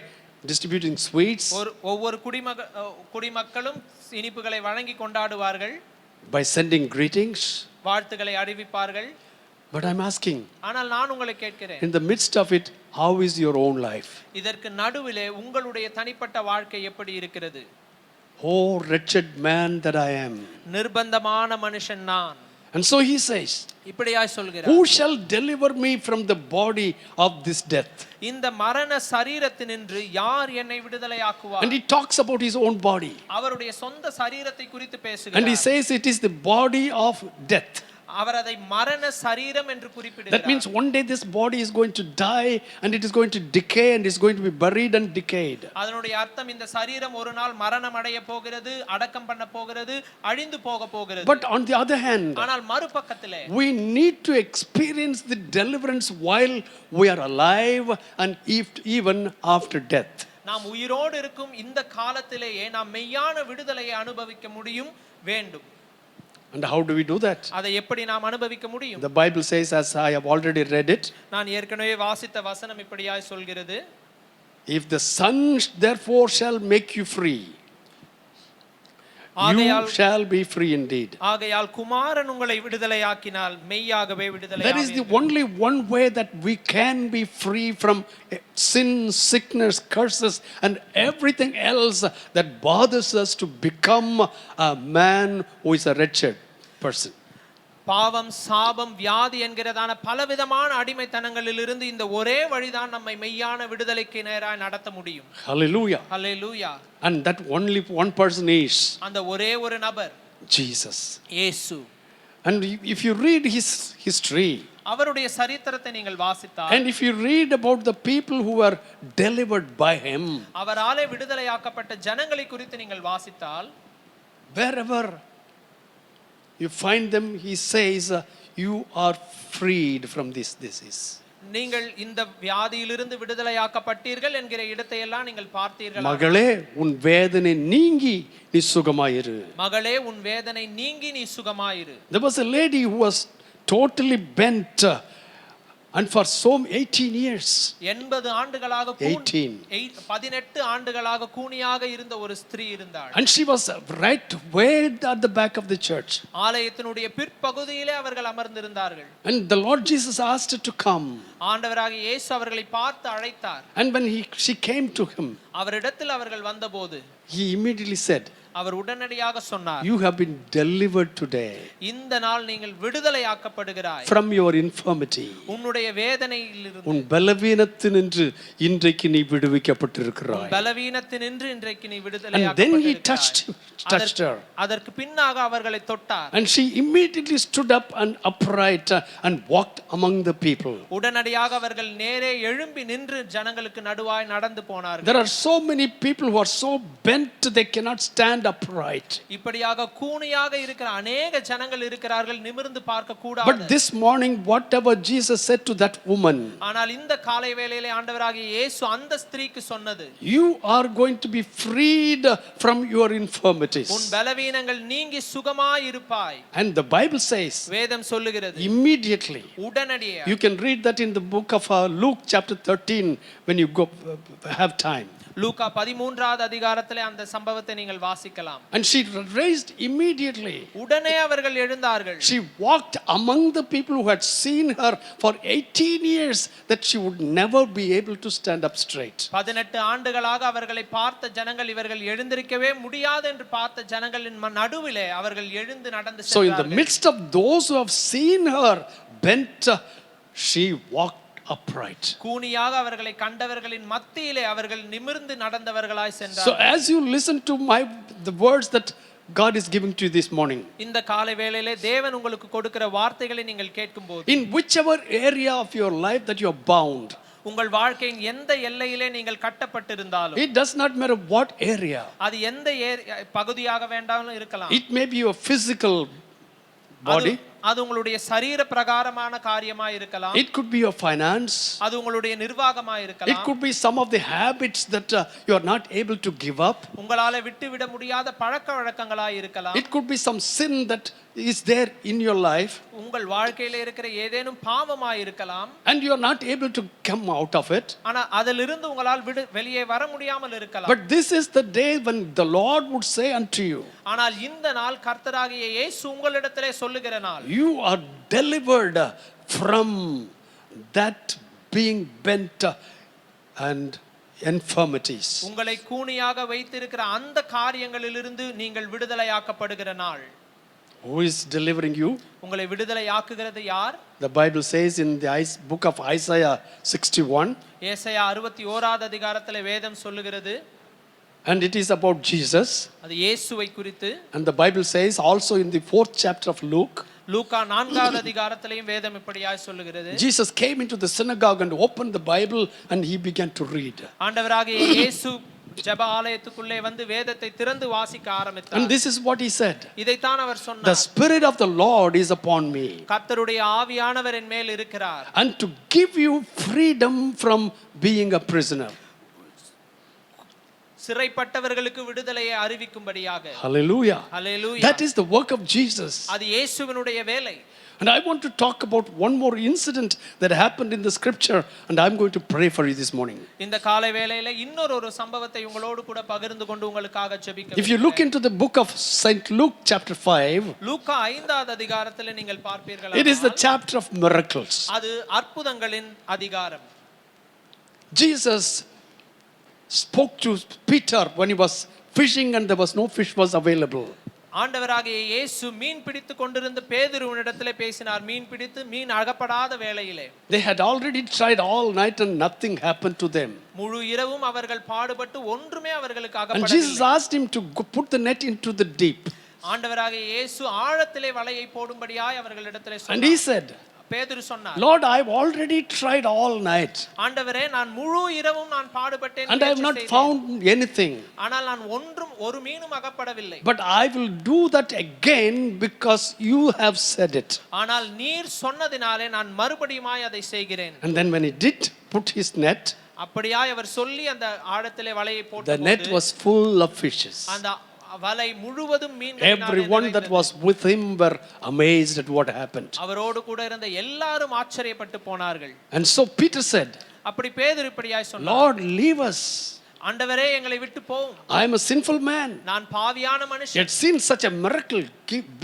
distributing sweets, ஒவ்வொரு குடிமக்களும் இனிப்புகளை வழங்கி கொண்டாடுவார்கள், by sending greetings. வாழ்த்துக்களை அறிவிப்பார்கள். But I'm asking, ஆனால் நான் உங்களை கேட்கிறேன், in the midst of it, how is your own life? இதற்கு நடுவிலே உங்களுடைய தனிப்பட்ட வாழ்க்கை எப்படி இருக்கிறது? Oh wretched man that I am. நிர்பந்தமான மனுஷன் நான். And so he says, இப்படியாய் சொல்கிறார், who shall deliver me from the body of this death? இந்த மரண சரீரத்தினின்று யார் என்னை விடுதலையாக்குவார்? And he talks about his own body. அவருடைய சொந்த சரீரத்தை குறித்து And he பேசுகிறார். says it is the body of death. அவர் அதை மரண சரீரம் என்று That குறிப்பிடுகிறார். means one day this body is going to die and it is going to decay and is going to be buried and decayed. அதனுடைய அர்த்தம் இந்த சரீரம் ஒரு நாள் மரணம் அடைய போகிறது, அடக்கம் பண்ண போகிறது, அழிந்து போக போகிறது. But on the other hand, ஆனால் மறுபக்கத்திலே we need to experience the deliverance while we are alive and even after death. நாம் உயிரோடு இருக்கும் இந்த காலத்திலேயே நாம் மெய்யான விடுதலையை அனுபவிக்க முடியும் வேண்டும். And how do we do that? அதை எப்படி நாம் அனுபவிக்க முடியும்? The Bible says, as I have already read it, நான் ஏற்கனவே வாசித்த வசனம் இப்படியாய் சொல்கிறது, if the Son therefore shall make you free, you shall be free indeed. ஆகையால் குமாரன் உங்களை விடுதலையாக்கினால் மெய்யாகவே விடுதலை. That is the only one way that we can be free from sin, sickness, curses and everything else that bothers us to become a man who is a wretched person. பாவம், சாபம், வியாதி என்கிறதான பலவிதமான அடிமைத்தனங்களிலிருந்து இந்த ஒரே வழிதான் நம்மை மெய்யான விடுதலைக்கு நேராக நடத்த முடியும். Hallelujah. Hallelujah. And that only one person is அந்த ஒரே ஒரு நபர் Jesus. இயேசு. And if you read his history, அவருடைய சரித்திரத்தை நீங்கள் வாசித்தால், and if you read about the people who were delivered by him, அவராலே விடுதலையாக்கப்பட்ட ஜனங்களை குறித்து நீங்கள் வாசித்தால், wherever you find them, he says, you are freed from this disease. நீங்கள் இந்த வியாதியிலிருந்து விடுதலையாக்கப்பட்டீர்கள் என்கிற இடத்தை எல்லாம் நீங்கள் பார்த்தீர்கள். மகளே, உன் வேதனை நீங்கி நீ சுகமாயிரு. மகளே, உன் வேதனை நீங்கி நீ சுகமாயிரு. There was a lady who was totally bent, and for so 18 years, 80 ஆண்டுகளாக 18 ஆண்டுகளாக கூனியாக இருந்த ஒரு ஸ்திரீ இருந்தாள். and she was right way at the back of the church. ஆலயத்தினுடைய பிற்பகுதியிலே அவர்கள் அமர்ந்திருந்தார்கள். And the Lord Jesus asked her to come. ஆண்டவராகிய இயேசு அவர்களை பார்த்து அழைத்தார். And when she came to him, அவரிடத்தில் அவர்கள் வந்தபோது he immediately said, அவர் உடனடியாக சொன்னார், you have been delivered today இந்த நாள் நீங்கள் விடுதலையாக்கப்படுகிறாய் from your infirmity. உன்னுடைய வேதனையிலிருந்து, உன் பலவீனத்தினின்று இன்றைக்கு நீ விடுவிக்கப்பட்டிருக்கிறாய். பலவீனத்தினின்று இன்றைக்கு நீ And then he விடுதலையாக்கப்பட்டிருக்கிறாய். touched her. அதற்கு பின்னாக அவர்களை தொட்டார். And she immediately stood up and upright and walked among the people. உடனடியாக அவர்கள் நேரே எழும்பி நின்று ஜனங்களுக்கு நடுவாய் நடந்து போனார்கள். There are so many people who are so bent they cannot stand upright. இப்படியாக கூனியாக இருக்கிற अनेक ஜனங்கள் இருக்கிறார்கள், நிமிர்ந்து பார்க்க கூடாது. But this morning whatever Jesus said to that woman, ஆனால் இந்த காலை வேளையிலே ஆண்டவராகிய இயேசு அந்த ஸ்திரீக்கு சொன்னது, you are going to be freed from your infirmities. உன் பலவீனங்கள் நீங்கி சுகமாய் இருப்பாய். And the Bible says வேதம் சொல்லுகிறது, immediately. உடனடியாக. You can read that in the book of Luke chapter 13 when you go have time. லூக்கா 13வது அதிகாரத்திலே அந்த சம்பவத்தை நீங்கள் வாசிக்கலாம். And she raised immediately. உடனே அவர்கள் எழுந்தார்கள். She walked among the people who had seen her for 18 years that she would never be able to stand up straight. 18 ஆண்டுகளாக அவர்களை பார்த்த ஜனங்கள் இவர்கள் எழுந்திருக்கவே முடியாது என்று பார்த்த ஜனங்களின் நடுவிலே அவர்கள் எழுந்து நடந்து சென்றார்கள். So in the midst of those who have seen her bent, she walked upright. கூனியாக அவர்களை கண்டவர்களின் மத்தியிலே அவர்கள் நிமிர்ந்து நடந்தவர்களாய் சென்றார்கள். So as you listen to the words that God is giving to you this morning, இந்த காலை வேளையிலே தேவன் உங்களுக்கு கொடுக்கிற வார்த்தைகளை நீங்கள் கேட்கும்போது, in whichever area of your life that you are bound, உங்கள் வாழ்க்கையின் எந்த எல்லையிலே நீங்கள் கட்டப்பட்டிருந்தாலும், it does not matter what area, அது எந்த பகுதியாக வேண்டாலும் இருக்கலாம். it may be your physical body, அது உங்களுடைய சரீர பிரகாரமான காரியமா இருக்கலாம். it could be your finance, அது உங்களுடைய நிர்வாகமா it இருக்கலாம். could be some of the habits that you are not able to give up, உங்களால விட்டுவிட முடியாத பழக்கவழக்கங்களா இருக்கலாம். it could be some sin that is there in your life உங்கள் வாழ்க்கையில இருக்கிற ஏதேனும் பாவமா இருக்கலாம், and you are not able to come out of it. ஆனா அதிலிருந்து உங்களால் வெளியே வர முடியாமல் இருக்கலாம். But this is the day when the Lord would say unto you, ஆனால் இந்த நாள் கர்த்தராகிய இயேசு உங்களிடத்திலே சொல்லுகிற நாள், you are delivered from that being bent and infirmities. உங்களை கூனியாக வைத்திருக்கிற அந்த காரியங்களிலிருந்து நீங்கள் விடுதலையாக்கப்படுகிற நாள். Who is delivering you? உங்களை விடுதலையாக்குகிறது யார்? The Bible says in the book of Isaiah 61, ஏசாயா 61வது அதிகாரத்திலே வேதம் சொல்லுகிறது, and it is about Jesus. அது இயேசுவை குறித்து. And the Bible says also in the 4th chapter of Luke, லூக்கா 4வது அதிகாரத்திலேயும் வேதம் இப்படியாய் சொல்லுகிறது, Jesus came into the synagogue and opened the Bible and he began to read. ஆண்டவராகிய இயேசு ஜெப ஆலயத்துக்குள்ளே வந்து வேதத்தை திறந்து வாசிக்க ஆரம்பித்தார். And this is what he said, இதைத்தான் அவர் சொன்னார், the Spirit of the Lord is upon me, கர்த்தருடைய ஆவியானவர் என் மேல் இருக்கிறார், and to give you freedom from being a prisoner. சிறைப்பட்டவர்களுக்கு விடுதலையை அறிவிக்கும்படியாக. Hallelujah. Hallelujah. That is the work of Jesus. அது இயேசுவினுடைய வேலை. And I want to talk about one more incident that happened in the scripture, and I'm going to pray for you this morning. இந்த காலை வேளையில இன்னொரு சம்பவத்தை உங்களோடு கூட பகிர்ந்து கொண்டு உங்களுக்காக ஜெபிக்க. If you look into the book of Saint Luke chapter 5, லூக்கா 5வது அதிகாரத்திலே நீங்கள் பார்ப்பீர்கள். it is the chapter of miracles. அது அற்புதங்களின் அதிகாரம். Jesus spoke to Peter when he was fishing and there was no fish was available. ஆண்டவராகிய இயேசு மீன் பிடித்து கொண்டிருந்த பேதுருவினிடத்திலே பேசினார். மீன் பிடித்து மீன் அகப்படாத வேளையிலே. They had already tried all night and nothing happened to them. முழு இரவும் அவர்கள் பாடுபட்டு ஒன்றுமே அவர்களுக்கு And அகப்படவில்லை. Jesus asked him to put the net into the deep. ஆண்டவராகிய இயேசு ஆழத்திலே வலையை போடும்படியாய் அவர்களிடத்திலே And சொன்னார். he said, பேதுரு சொன்னார், Lord, I've already tried all night ஆண்டவரே நான் முழு இரவும் நான் பாடுபட்டேன், and I have not found anything. ஆனால் நான் ஒரு மீனும் அகப்படவில்லை. But I will do that again because you have said it. ஆனால் நீர் சொன்னதினாலே நான் மறுபடியுமாய் அதை செய்கிறேன். And then when he did put his net, அப்படியாய் அவர் சொல்லி அந்த ஆழத்திலே வலையை the போட்டபோது net was full of fishes. அந்த வலை முழுவதும் மீன்களினாலே Everyone that was with him were amazed at what happened. அவரோடு கூட இருந்த எல்லாரும் ஆச்சரியப்பட்டு போனார்கள். And so Peter said, அப்படி பேதுரு இப்படியாய் சொன்னார், Lord, leave us. ஆண்டவரே எங்களை விட்டு போம், I am a sinful man. நான் பாவியான He மனுஷன். had seen such a miracle,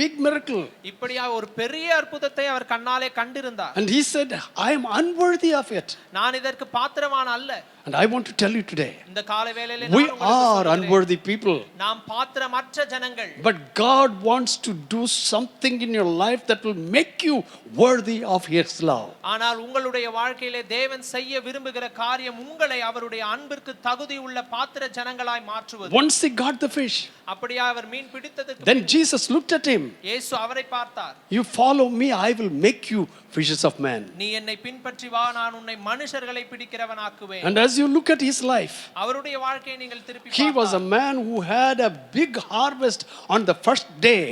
big miracle. இப்படியா ஒரு பெரிய அற்புதத்தை அவர் கண்ணாலே கண்டிருந்தார். And he said, I am unworthy of it. நான் இதற்கு பாத்திரவான் அல்ல. And I want to tell you today, இந்த காலை வேளையிலே we are unworthy people. நாம் பாத்திரமற்ற ஜனங்கள். But God wants to do something in your life that will make you worthy of His love. ஆனால் உங்களுடைய வாழ்க்கையிலே தேவன் செய்ய விரும்புகிற காரியம் உங்களை அவருடைய அன்பிற்கு தகுதி உள்ள பாத்திர ஜனங்களாய் மாற்றுவது. Once he got the fish, அப்படியே அவர் மீன் பிடித்ததுக்கு then Jesus looked at him. இயேசு அவரை பார்த்தார். You follow me, I will make you fishers of men. நீ என்னை பின்பற்றி வா, நான் உன்னை மனுஷர்களை பிடிக்கிறவனாக்குவேன். And as you look at his life, அவருடைய வாழ்க்கையை நீங்கள் திருப்பி he was a man who had a big harvest on the first day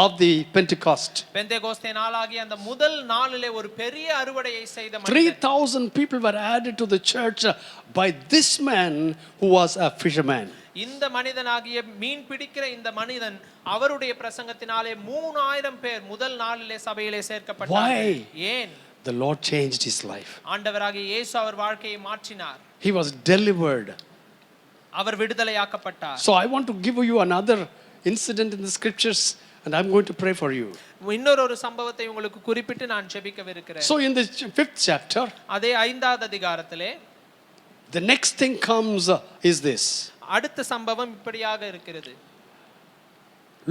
of the Pentecost. Pentecost நாளாகிய அந்த முதல் நாளிலே ஒரு பெரிய அறுவடையை செய்த மனிதன். 3,000 people were added to the church by this man who was a fisherman. இந்த மனிதனாகிய மீன் பிடிக்கிற இந்த மனிதன் அவருடைய பிரசங்கத்தினாலே 3000 பேர் முதல் நாளிலே சபையிலே சேர்க்கப்பட்டார்கள். ஏன்? The Lord changed his life. ஆண்டவராகிய இயேசு அவர் வாழ்க்கையை மாற்றினார். He was delivered. Our விடுதலையாக்கப்பட்டார். So I want to give you another incident in the scriptures and I'm going to pray for you. இன்னொரு சம்பவத்தை உங்களுக்கு குறிப்பிட்டு நான் ஜெபிக்கவிருக்கிறேன். So in the 5th chapter, அதே 5வது அதிகாரத்திலே the next thing comes is this. அடுத்த சம்பவம் இப்படியாக இருக்கிறது.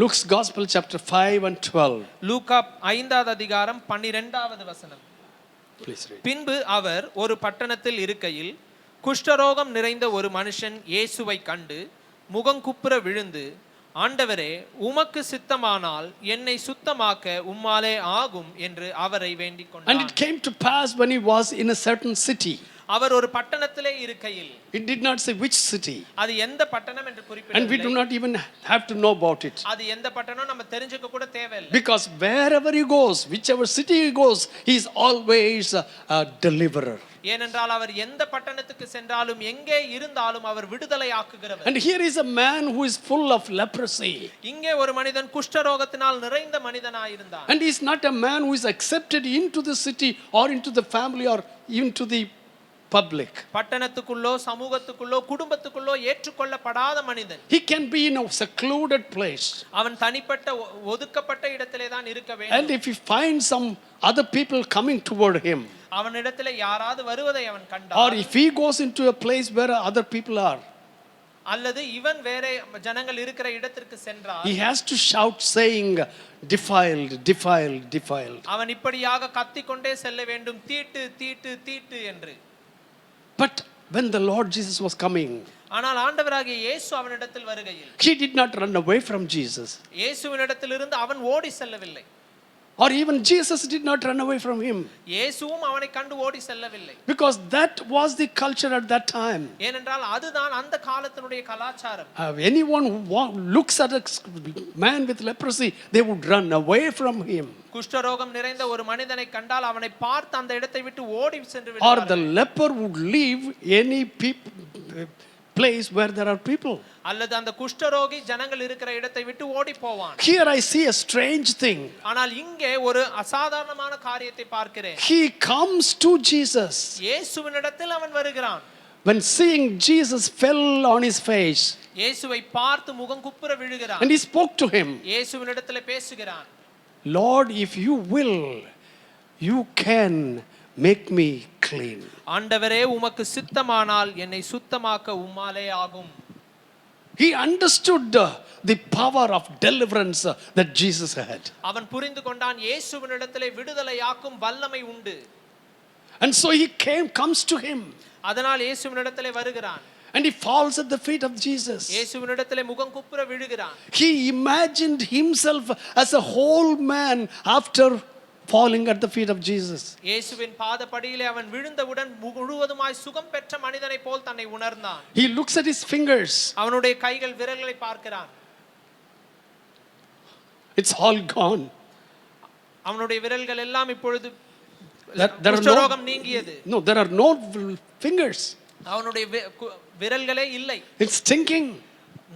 Luke's Gospel chapter 5 and 12. லூக்கா 5வது அதிகாரம் 12வது வசனம். Please read. பின்பு அவர் ஒரு பட்டணத்தில் இருக்கையில் குஷ்டரோகம் நிறைந்த ஒரு மனுஷன் இயேசுவை கண்டு முகங்குப்புற விழுந்து, ஆண்டவரே உமக்கு சித்தமானால் என்னை சுத்தமாக்க உம்மாலே ஆகும் என்று அவரை வேண்டிக் கொண்டார். And it came to pass when he was in a certain city. அவர் ஒரு பட்டணத்திலே இருக்கையில், It did not say which city. அது எந்த பட்டணம் என்று And we குறிப்பிடவில்லை. do not even have to know about it. அது எந்த பட்டணம் நம்ம தெரிஞ்சுக்க கூட தேவையில்லை. Because wherever he goes, whichever city he goes, he is always a deliverer. ஏனென்றால் அவர் எந்த பட்டணத்துக்கு சென்றாலும் எங்கே இருந்தாலும் அவர் விடுதலை ஆக்குகிறவர். And here is a man who is full of leprosy. இங்கே ஒரு மனிதன் குஷ்டரோகத்தினால் நிறைந்த மனிதனாய் இருந்தார். And he is not a man who is accepted into the city or into the family or even to the public. பட்டணத்துக்குள்ளோ சமூகத்துக்குள்ளோ குடும்பத்துக்குள்ளோ ஏற்றுக்கொள்ளப்படாத மனிதன். He can be in a secluded place. அவன் தனிப்பட்ட ஒதுக்கப்பட்ட இடத்திலே தான் இருக்க வேண்டும். And if he finds some other people coming toward him, அவனிடத்திலே யாராவது வருவதை அவன் or கண்டால், if he goes into a place where other people are, அல்லது இவன் வேற ஜனங்கள் இருக்கிற இடத்திற்கு சென்றால், he has to shout saying, defiled, defiled, defiled. அவன் இப்படியாக கத்திக்கொண்டே செல்ல வேண்டும், தீட்டு தீட்டு தீட்டு என்று. But when the Lord Jesus was coming, ஆனால் ஆண்டவராகிய இயேசு அவனிடத்தில் வருகையில், he did not run away from Jesus. இயேசுவினிடத்திலிருந்து அவன் ஓடி செல்லவில்லை. Or even Jesus did not run away from him. இயேசுவும் அவனை கண்டு ஓடி செல்லவில்லை. Because that was the culture at that time. ஏனென்றால் அதுதான் அந்த காலத்தினுடைய கலாச்சாரம். Anyone who looks at a man with leprosy, they would run away from him. குஷ்டரோகம் நிறைந்த ஒரு மனிதனை கண்டால் அவனை பார்த்து அந்த இடத்தை விட்டு ஓடி சென்று Or the விடுவார்கள். leper would leave any place where there are people. அல்லது அந்த குஷ்டரோகி ஜனங்கள் இருக்கிற இடத்தை விட்டு ஓடி போவான். Here I see a strange thing. ஆனால் இங்கே ஒரு அசாதாரணமான காரியத்தை பார்க்கிறேன். He comes to Jesus. இயேசுவினிடத்தில் அவன் வருகிறான். When seeing Jesus, fell on his face. இயேசுவை பார்த்து முகங்குப்புற விழுகிறான். And he spoke to him. இயேசுவினிடத்தில் பேசுகிறான். Lord, if you will, you can make me clean. ஆண்டவரே உமக்கு சித்தமானால் என்னை சுத்தமாக்க உம்மாலே ஆகும். He understood the power of deliverance that Jesus had. அவன் புரிந்து கொண்டான் இயேசுவினிடத்திலே விடுதலையாக்கும் வல்லமை உண்டு. And so he comes to him. அதனால் இயேசுவினிடத்திலே வருகிறான். And he falls at the feet of Jesus. இயேசுவினிடத்திலே முகங்குப்புற விழுகிறான். He imagined himself as a whole man after falling at the feet of Jesus. இயேசுவின் பாதப்படியிலே அவன் விழுந்தவுடன் முழுவதுமாய் சுகம் பெற்ற மனிதனை போல் தன்னை உணர்ந்தான். He looks at his fingers. அவனுடைய கைகள் விரல்களை பார்க்கிறான். It's all gone. அவனுடைய விரல்கள் எல்லாம் இப்பொழுது There குஷ்டரோகம் நீங்கியது. No, there are no fingers. அவனுடைய விரல்களே இல்லை. It's stinking.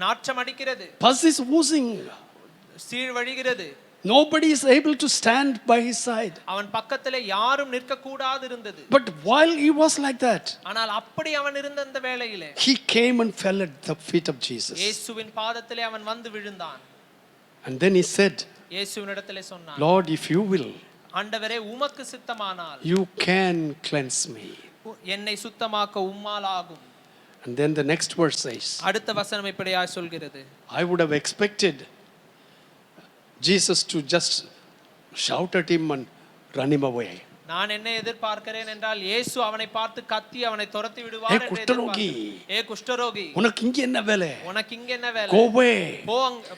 நாற்றம் அடிக்கிறது. Pus is oozing. சீழ் வழிகிறது. Nobody is able to stand by his side. அவன் பக்கத்திலே யாரும் நிற்க கூடாது இருந்தது. But while he was like that, ஆனால் அப்படி அவன் இருந்த அந்த வேளையிலே he came and fell at the feet of Jesus. இயேசுவின் பாதத்திலே அவன் வந்து விழுந்தான். And then he said, இயேசுவினிடத்திலே சொன்னான், Lord, if you will, ஆண்டவரே உமக்கு சித்தமானால் you can cleanse me. என்னை சுத்தமாக்க உம்மால் ஆகும். And then the next verse says, அடுத்த வசனம் இப்படியாய் சொல்கிறது, I would have expected Jesus to just shout at him and run him away. நான் என்ன எதிர்பார்க்கிறேன் என்றால் இயேசு அவனை பார்த்து கத்தி அவனை துரத்தி விடுவார் என்று குஷ்டரோகி, ஏ குஷ்டரோகி, உனக்கு இங்க என்ன வேலை? உனக்கு இங்க என்ன வேலை? Go away.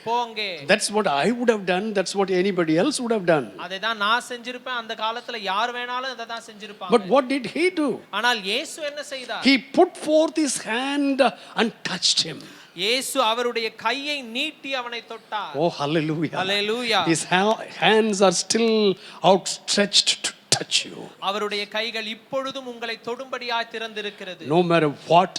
போ அங்கே. That's what I would have done. That's what anybody else would have done. அதை தான் நான் செஞ்சிருப்பேன். அந்த காலத்துல யார் வேணாலும் அதை தான் செஞ்சிருப்பாங்க. But what did he do? ஆனால் இயேசு என்ன செய்தார்? He put forth his hand and touched him. இயேசு அவருடைய கையை நீட்டி அவனை தொட்டார். Oh, hallelujah. Hallelujah. His hands are still outstretched to touch you. அவருடைய கைகள் இப்பொழுதும் உங்களை தொடும்படியாய் திறந்திருக்கிறது. No matter what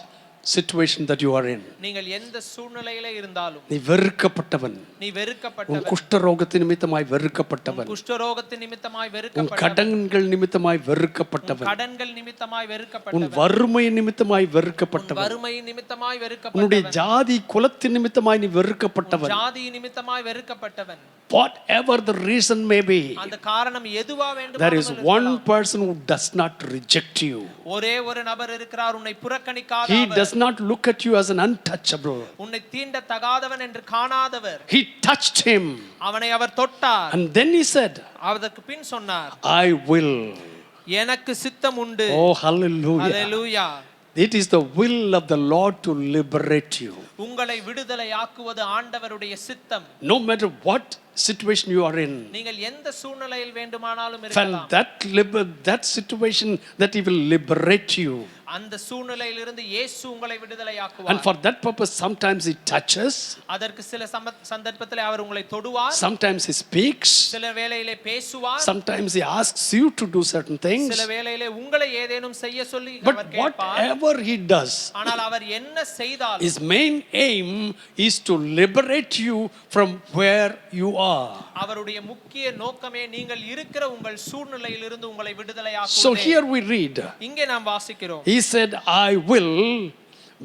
situation that you are in. நீங்கள் எந்த சூழ்நிலையிலே இருந்தாலும் நீ வெறுக்கப்பட்டவன். நீ உன் வெறுக்கப்பட்டவன். குஷ்டரோகத்தின் நிமித்தமாய் வெறுக்கப்பட்டவன். குஷ்டரோகத்தின் நிமித்தமாய் உன் வெறுக்கப்பட்டவன். கடன்கள் நிமித்தமாய் வெறுக்கப்பட்டவன். கடன்கள் நிமித்தமாய் உன் வெறுக்கப்பட்டவன். வறுமை நிமித்தமாய் வெறுக்கப்பட்டவன். வறுமை நிமித்தமாய் உன்னுடைய வெறுக்கப்பட்டவன். ஜாதி குலத்தின் நிமித்தமாய் நீ வெறுக்கப்பட்டவன். ஜாதி நிமித்தமாய் வெறுக்கப்பட்டவன். Whatever the reason may be, அந்த காரணம் எதுவா there is வேண்டுமானாலும் one இருக்கலாம். person who does not reject you. ஒரே ஒரு நபர் இருக்கிறார் உன்னை He புறக்கணிக்காதவர். does not look at you as an untouchable. உன்னை தீண்ட தகாதவன் என்று காணாதவர். He touched him. அவனை அவர் தொட்டார். And then he said, அதற்கு பின் சொன்னார், I will. எனக்கு சித்தம் உண்டு. Oh, hallelujah. Hallelujah. It is the will of the Lord to liberate you. உங்களை விடுதலையாக்குவது ஆண்டவருடைய சித்தம். No matter what situation you are in, நீங்கள் எந்த சூழ்நிலையில் வேண்டுமானாலும் from இருக்கலாம். that situation that he will liberate you. அந்த சூழ்நிலையிலிருந்து இயேசு உங்களை And விடுதலையாக்குவார். for that purpose, sometimes he touches, அதற்கு சில சந்தர்ப்பத்திலே அவர் உங்களை தொடுவார். sometimes he speaks, சில வேளையிலே பேசுவார். sometimes he asks you to do certain things. சில வேளையிலே உங்களை ஏதேனும் செய்ய சொல்லி But அவர் கேட்பார். whatever he does, ஆனால் அவர் என்ன செய்தாலும் his main aim is to liberate you from where you are. அவருடைய முக்கிய நோக்கமே நீங்கள் இருக்கிற உங்கள் சூழ்நிலையிலிருந்து உங்களை So விடுதலையாக்குவதே. here we read, இங்கே நாம் வாசிக்கிறோம், he said, I will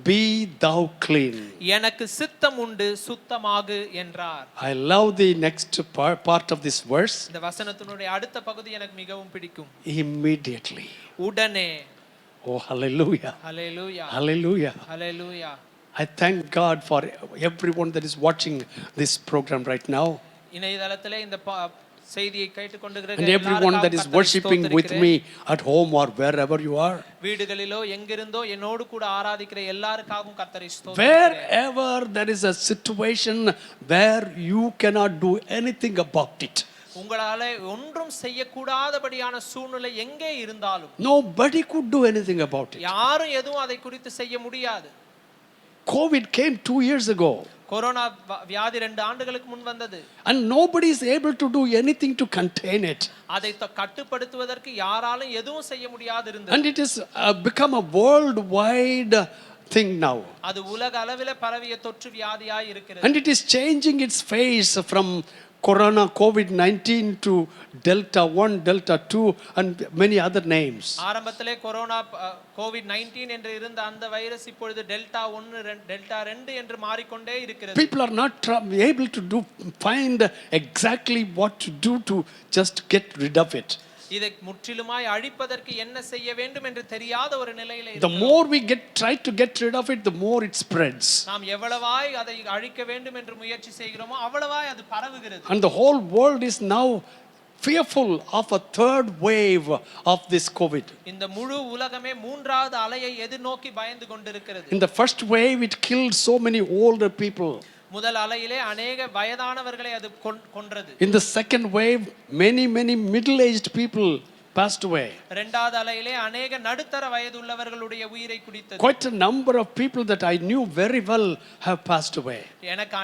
be thou clean. எனக்கு சித்தம் உண்டு சுத்தமாகு என்றார். I love the next part of this verse. இந்த வசனத்தினுடைய அடுத்த பகுதி எனக்கு மிகவும் பிடிக்கும். Immediately. உடனே. Oh, hallelujah. Hallelujah. Hallelujah. Hallelujah. I thank God for everyone that is watching this program right now. இணையதளத்திலே இந்த செய்தியை கேட்டுக்கொண்டிருக்கிற And everyone that is worshiping with me at home or wherever you are. வீடுகளிலோ எங்கிருந்தோ என்னோடு கூட ஆராதிக்கிற எல்லாருக்காகவும் கர்த்தரை ஸ்தோத்திரிக்கிறேன். Wherever there is a situation where you cannot do anything about it. உங்களால ஒன்றும் செய்யக்கூடாதபடியான சூழ்நிலை எங்கே இருந்தாலும் Nobody could do anything about it. யாரும் எதுவும் அதை குறித்து செய்ய முடியாது. COVID came 2 years ago. Corona வியாதி 2 ஆண்டுகளுக்கு முன் வந்தது. And nobody is able to do anything to contain it. அதை கட்டுப்படுத்துவதற்கு யாராலும் எதுவும் செய்ய முடியாது இருந்தது. And it has become a worldwide thing now. அது உலக அளவிலே பரவிய தொற்று வியாதியாய் இருக்கிறது. And it is changing its face from Corona, COVID-19 to Delta 1, Delta 2 and many other names. ஆரம்பத்திலே கொரோனா கோவிட்-19 என்று இருந்த அந்த வைரஸ் இப்பொழுது டெல்டா 1 டெல்டா 2 என்று மாறிக்கொண்டே இருக்கிறது. People are not able to find exactly what to do to just get rid of it. இதை முற்றிலுமாய் அழிப்பதற்கு என்ன செய்ய வேண்டும் என்று தெரியாத ஒரு நிலையிலே The more we try to get rid of it, the more it spreads. நாம் எவ்வளவாய் அதை அழிக்க வேண்டும் என்று முயற்சி செய்கிறோமோ அவ்வளவாய் அது பரவுகிறது. And the whole world is now fearful of a third wave of this COVID. இந்த முழு உலகமே மூன்றாவது அலையை எதிர்நோக்கி பயந்து கொண்டிருக்கிறது. In the first wave it killed so many older people. முதல் அலையிலே अनेक வயதானவர்களை அது கொன்றது. In the second wave many middle aged people passed away. இரண்டாவது அலையிலே अनेक நடுத்தர வயதுள்ளவர்களுடைய உயிரை குடித்தது. Quite a number of people that I knew very well have passed away. எனக்கு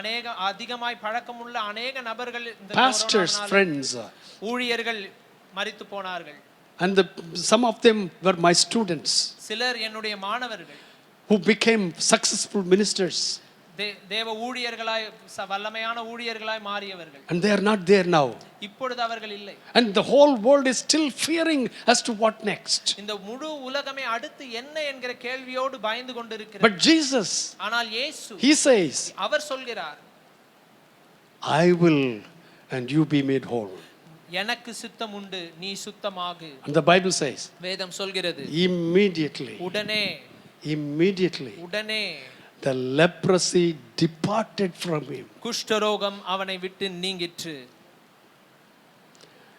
அதிகமாய் பழக்கமுள்ள अनेक நபர்கள் இந்த Pastors, friends, ஊழியர்கள் மரித்து போனார்கள். and some of them were my students சிலர் என்னுடைய மாணவர்கள் who became successful ministers. தேவ ஊழியர்களாய் வல்லமையான ஊழியர்களாய் மாறியவர்கள். And they are not there now. இப்பொழுது அவர்கள் இல்லை. And the whole world is still fearing as to what next. இந்த முழு உலகமே அடுத்து என்ன என்கிற கேள்வியோடு பயந்து கொண்டிருக்கிறது. But Jesus, ஆனால் இயேசு, he says, அவர் சொல்கிறார், I will and you be made whole. எனக்கு சித்தம் உண்டு, நீ சுத்தமாகு. And the Bible says, வேதம் சொல்கிறது, immediately உடனே the leprosy departed from him. குஷ்டரோகம் அவனை விட்டு நீங்கிற்று.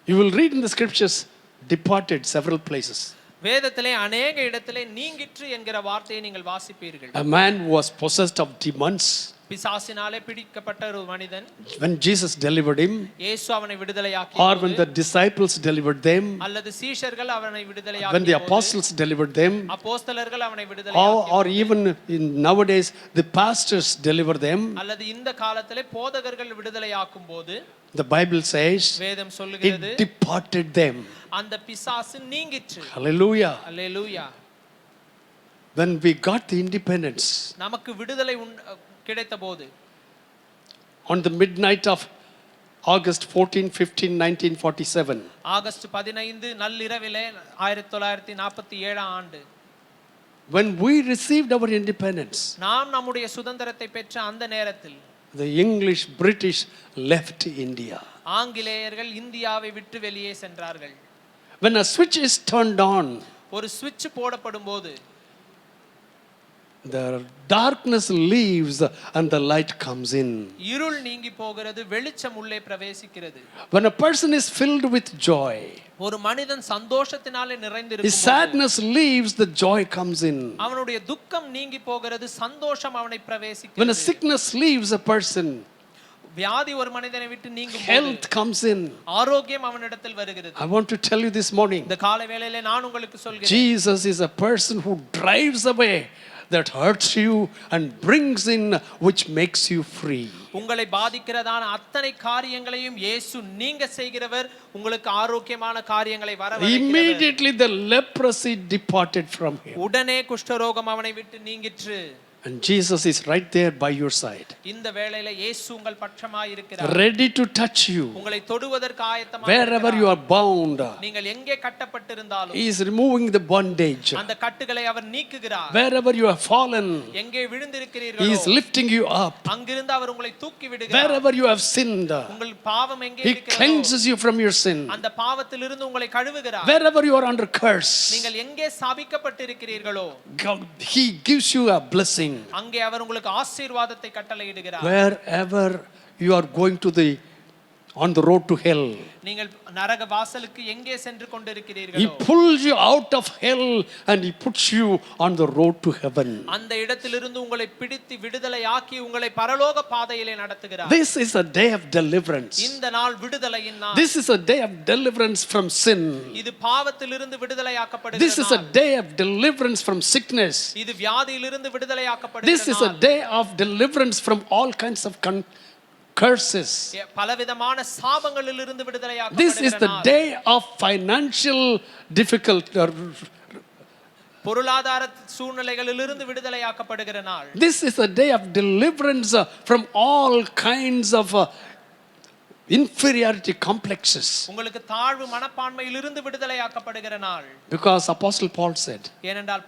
You will read in the scriptures departed several places. வேதத்திலே अनेक இடத்திலே நீங்கிற்று என்கிற வார்த்தையை நீங்கள் வாசிப்பீர்கள். A man who was possessed of demons, பிசாசினாலே பிடிக்கப்பட்ட ஒரு மனிதன், when Jesus delivered him, இயேசு அவனை விடுதலையாக்கி, or when the disciples delivered them, அல்லது சீஷர்கள் அவனை விடுதலையாக்கி, when the apostles delivered them, அப்போஸ்தலர்கள் அவனை விடுதலையாக்கி, or even in nowadays the pastors deliver them, அல்லது இந்த காலத்திலே போதகர்கள் விடுதலையாக்கும் போது the Bible says வேதம் சொல்லுகிறது, it departed them. அந்த பிசாசு நீங்கிற்று. Hallelujah. Hallelujah. When we got the independence, நமக்கு விடுதலை கிடைத்த போது, on the midnight of August 14, 15, 1947, August 15 நள்ளிரவிலே 1947 ஆண்டு, when we received our independence, நாம் நம்முடைய சுதந்திரத்தை பெற்ற அந்த நேரத்தில் the English, British left India. ஆங்கிலேயர்கள் இந்தியாவை விட்டு வெளியே சென்றார்கள். When a switch is turned on, ஒரு சுவிட்ச் போடப்படும் போது the darkness leaves and the light comes in. இருள் நீங்கி போகிறது, வெளிச்சம் உள்ளே பிரவேசிக்கிறது. When a person is filled with joy, ஒரு மனிதன் சந்தோஷத்தினாலே his நிறைந்திருக்கும் போது, sadness leaves, the joy comes in. அவனுடைய துக்கம் நீங்கி போகிறது, சந்தோஷம் அவனை When a பிரவேசிக்கிறது. sickness leaves a person, வியாதி ஒரு மனிதனை விட்டு நீங்கும் போது health comes in. ஆரோக்கியம் அவனிடத்தில் வருகிறது. I want to tell you this morning, இந்த காலை வேளையிலே நான் உங்களுக்கு சொல்கிறேன், Jesus is a person who drives away that hurts you and brings in which makes you free. உங்களை பாதிக்கிறதான அத்தனை காரியங்களையும் இயேசு நீங்க செய்கிறவர், உங்களுக்கு ஆரோக்கியமான காரியங்களை வர வைக்கிறவர். Immediately the leprosy departed from him. உடனே குஷ்டரோகம் அவனை விட்டு நீங்கிற்று. And Jesus is right there by your side, இந்த வேளையில இயேசு உங்கள் பட்சமாய் இருக்கிறார், ready to touch you. உங்களை தொடுவதற்கு ஆயத்தமாக Wherever you are bound, நீங்கள் எங்கே கட்டப்பட்டிருந்தாலும் He is removing the bondage. அந்த கட்டுகளை அவர் நீக்குகிறார். Wherever you have fallen, எங்கே He விழுந்திருக்கிறீர்களோ is lifting you up. அங்கிருந்து அவர் உங்களை தூக்கி விடுகிறார். Wherever you have sinned, உங்கள் பாவம் எங்கே He இருக்கிறதோ cleanses you from your sin. அந்த பாவத்திலிருந்து உங்களை கழுவுகிறார். Wherever you are under curse, நீங்கள் எங்கே சாபிக்கப்பட்டிருக்கிறீர்களோ He gives you a blessing. அங்கே அவர் உங்களுக்கு ஆசீர்வாதத்தை கட்டளையிடுகிறார். Wherever you are going on the road to hell, நீங்கள் நரக வாசலுக்கு எங்கே சென்று He கொண்டிருக்கிறீர்களோ pulls you out of hell and He puts you on the road to heaven. அந்த இடத்திலிருந்து உங்களை பிடித்து விடுதலையாக்கி உங்களை பரலோக பாதையிலே நடத்துகிறார். This is a day of deliverance. இந்த நாள் விடுதலையின் நாள். This is a day of deliverance from sin. இது பாவத்திலிருந்து விடுதலையாக்கப்படுகிற This is a நாள். day of deliverance from sickness. இது வியாதியிலிருந்து விடுதலையாக்கப்படுகிற This is a நாள். day of deliverance from all kinds of curses. பலவிதமான சாபங்களிலிருந்து This விடுதலையாக்கப்படுகிற is the நாள். day of financial difficulty, பொருளாதார சூழ்நிலைகளிலிருந்து விடுதலையாக்கப்படுகிற நாள். This is a day of deliverance from all kinds of inferiority complexes. உங்களுக்கு தாழ்வு மனப்பான்மையிலிருந்து விடுதலையாக்கப்படுகிற நாள். Because Apostle Paul said, ஏனென்றால்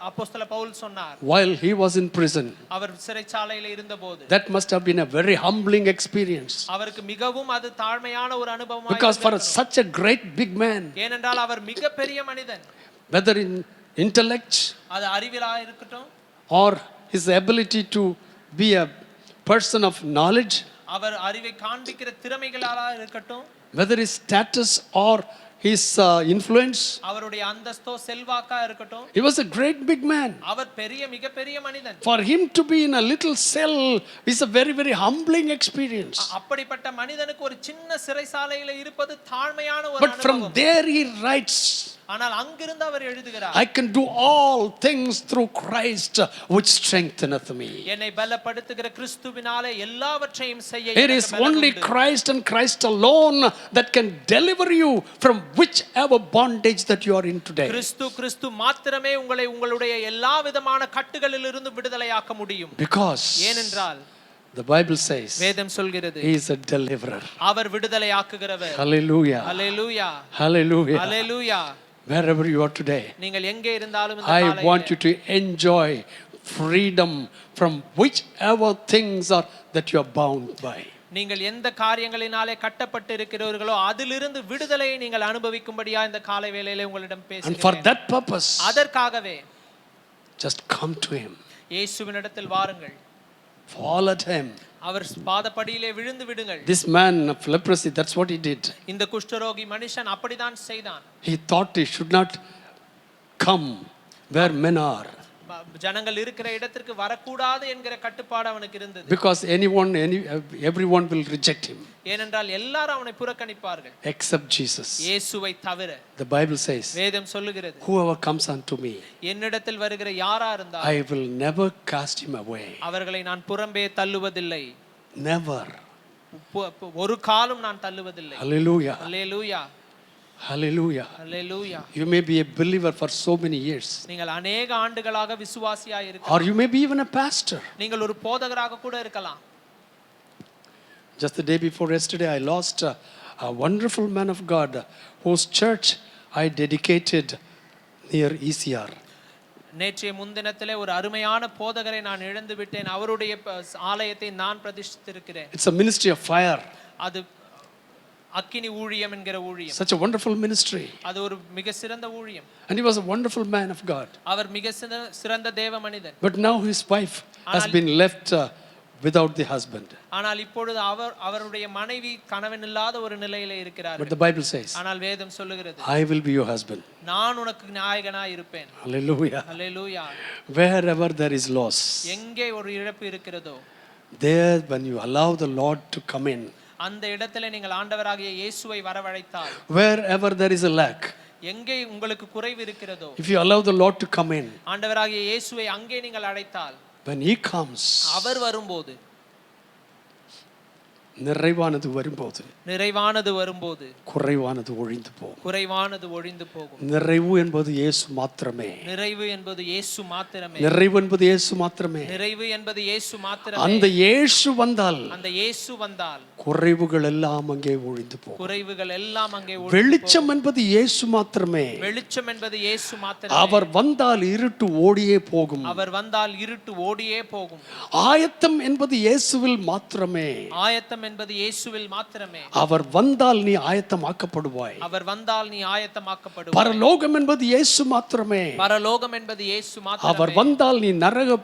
அப்போஸ்தல பவுல் சொன்னார், while he was in prison, அவர் சிறைச்சாலையில் இருந்தபோது, that must have been a very humbling experience. அவருக்கு மிகவும் அது தாழ்மையான ஒரு அனுபவமாக Because for such a great big man, ஏனென்றால் அவர் மிகப்பெரிய மனிதன், whether in intellect அது அறிவிலா இருக்கட்டும், or his ability to be a person of knowledge, அவர் அறிவை காண்பிக்கிற திறமைகளாக இருக்கட்டும், whether his status or his influence, அவருடைய அந்தஸ்தோ செல்வாக்கா இருக்கட்டும், he was a great big man. அவர் பெரிய மனிதன். For him to be in a little cell is a very, very humbling experience. அப்படிப்பட்ட மனிதனுக்கு ஒரு சின்ன சிறைசாலையில இருப்பது தாழ்மையான ஒரு But from அனுபவம். there he writes, ஆனால் அங்கிருந்து அவர் எழுதுகிறார், I can do all things through Christ which strengtheneth me. என்னை பலப்படுத்துகிற கிறிஸ்துவினாலே எல்லாவற்றையும் செய்ய It is only Christ and Christ alone that can deliver you from whichever bondage that you are in today. கிறிஸ்து மாத்திரமே உங்களை உங்களுடைய எல்லா விதமான கட்டுகளிலிருந்து விடுதலையாக்க முடியும். Because ஏனென்றால் the Bible says வேதம் சொல்கிறது, he is a deliverer. Our விடுதலையாக்குகிறவர். Hallelujah. Hallelujah. Hallelujah. Hallelujah. Wherever you are today, நீங்கள் எங்கே இருந்தாலும் இந்த I காலையிலே want you to enjoy freedom from whichever things are that you are bound by. நீங்கள் எந்த காரியங்களினாலே கட்டப்பட்டு இருக்கிறீர்களோ அதிலிருந்து விடுதலையை நீங்கள் அனுபவிக்கும்படியா இந்த காலை வேளையிலே உங்களிடம் And for பேசுகிறேன். that purpose, அதற்காகவே just come to him. இயேசுவினிடத்தில் வாருங்கள். Fall at him. அவர் பாதப்படியிலே விழுந்து விடுங்கள். This man of leprosy, that's what he did. இந்த குஷ்டரோகி மனுஷன் அப்படிதான் செய்தான். He thought he should not come where men are. ஜனங்கள் இருக்கிற இடத்திற்கு வரக்கூடாது என்கிற கட்டுப்பாடு அவனுக்கு இருந்தது. Because everyone will reject him. ஏனென்றால் எல்லாரும் அவனை புறக்கணிப்பார்கள் Except Jesus. இயேசுவை தவிர. The Bible says, வேதம் சொல்லுகிறது, whoever comes unto me, என்னிடத்தில் வருகிற யாரா இருந்தாலும் I will never cast him away. அவர்களை நான் புறம்பே தள்ளுவதில்லை. Never. ஒரு காலும் நான் தள்ளுவதில்லை. Hallelujah. Hallelujah. Hallelujah. Hallelujah. You may be a believer for so many years. நீங்கள் अनेक ஆண்டுகளாக விசுவாசியாய் இருக்கலாம். Or you may be even a pastor. நீங்கள் ஒரு போதகராக கூட இருக்கலாம். Just the day before yesterday, I lost a wonderful man of God whose church I dedicated near ECR. நேற்றைய முன்தினத்திலே ஒரு அருமையான போதகரை நான் இழந்து விட்டேன். அவருடைய ஆலயத்தை நான் பிரதிஷ்டித்திருக்கிறேன். It's a ministry of fire. அது அக்கினி ஊழியம் என்கிற ஊழியம். Such a wonderful ministry. அது ஒரு மிக சிறந்த ஊழியம். And he was a wonderful man of God. அவர் மிக சிறந்த தேவ மனிதன். But now his wife has been left without the husband. ஆனால் இப்பொழுது அவருடைய மனைவி கணவன் இல்லாத ஒரு நிலையிலே இருக்கிறார். But the Bible says, ஆனால் வேதம் சொல்லுகிறது, I will be your husband. நான் உனக்கு நாயகனாய் இருப்பேன். Hallelujah. Hallelujah. Wherever there is loss, எங்கே ஒரு இழப்பு இருக்கிறதோ, there when you allow the Lord to come in, அந்த இடத்திலே நீங்கள் ஆண்டவராகிய இயேசுவை வரவழைத்தால், wherever there is a lack, எங்கே உங்களுக்கு குறைவு இருக்கிறதோ, if you allow the Lord to come in, ஆண்டவராகிய இயேசுவை அங்கே நீங்கள் அழைத்தால், when he comes, அவர் வரும்போது, நிறைவானது வரும்போது குறைவானது ஒழிந்து போகும். குறைவானது ஒழிந்து போகும். நிறைவு என்பது இயேசு மாத்திரமே. நிறைவு என்பது இயேசு மாத்திரமே. நிறைவு என்பது இயேசு மாத்திரமே. நிறைவு என்பது இயேசு மாத்திரமே. அந்த இயேசு வந்தால் குறைவுகள் எல்லாம் அங்கே ஒழிந்து போகும். குறைவுகள் எல்லாம் அங்கே ஒழிந்து போகும். வெளிச்சம் என்பது இயேசு மாத்திரமே. வெளிச்சம் என்பது இயேசு மாத்திரமே. அவர் வந்தால் இருட்டு ஓடியே போகும். அவர் வந்தால் இருட்டு ஓடியே போகும். ஆயத்தம் என்பது இயேசுவில் மாத்திரமே. ஆயத்தம் என்பது இயேசுவில் மாத்திரமே. அவர் வந்தால் நீ ஆயத்தமாக்கப்படுவாய். அவர் வந்தால் நீ ஆயத்தமாக்கப்படுவாய். பரலோகம் என்பது இயேசு மாத்திரமே. பரலோகம் என்பது இயேசு மாத்திரமே. அவர் வந்தால் நீ நரக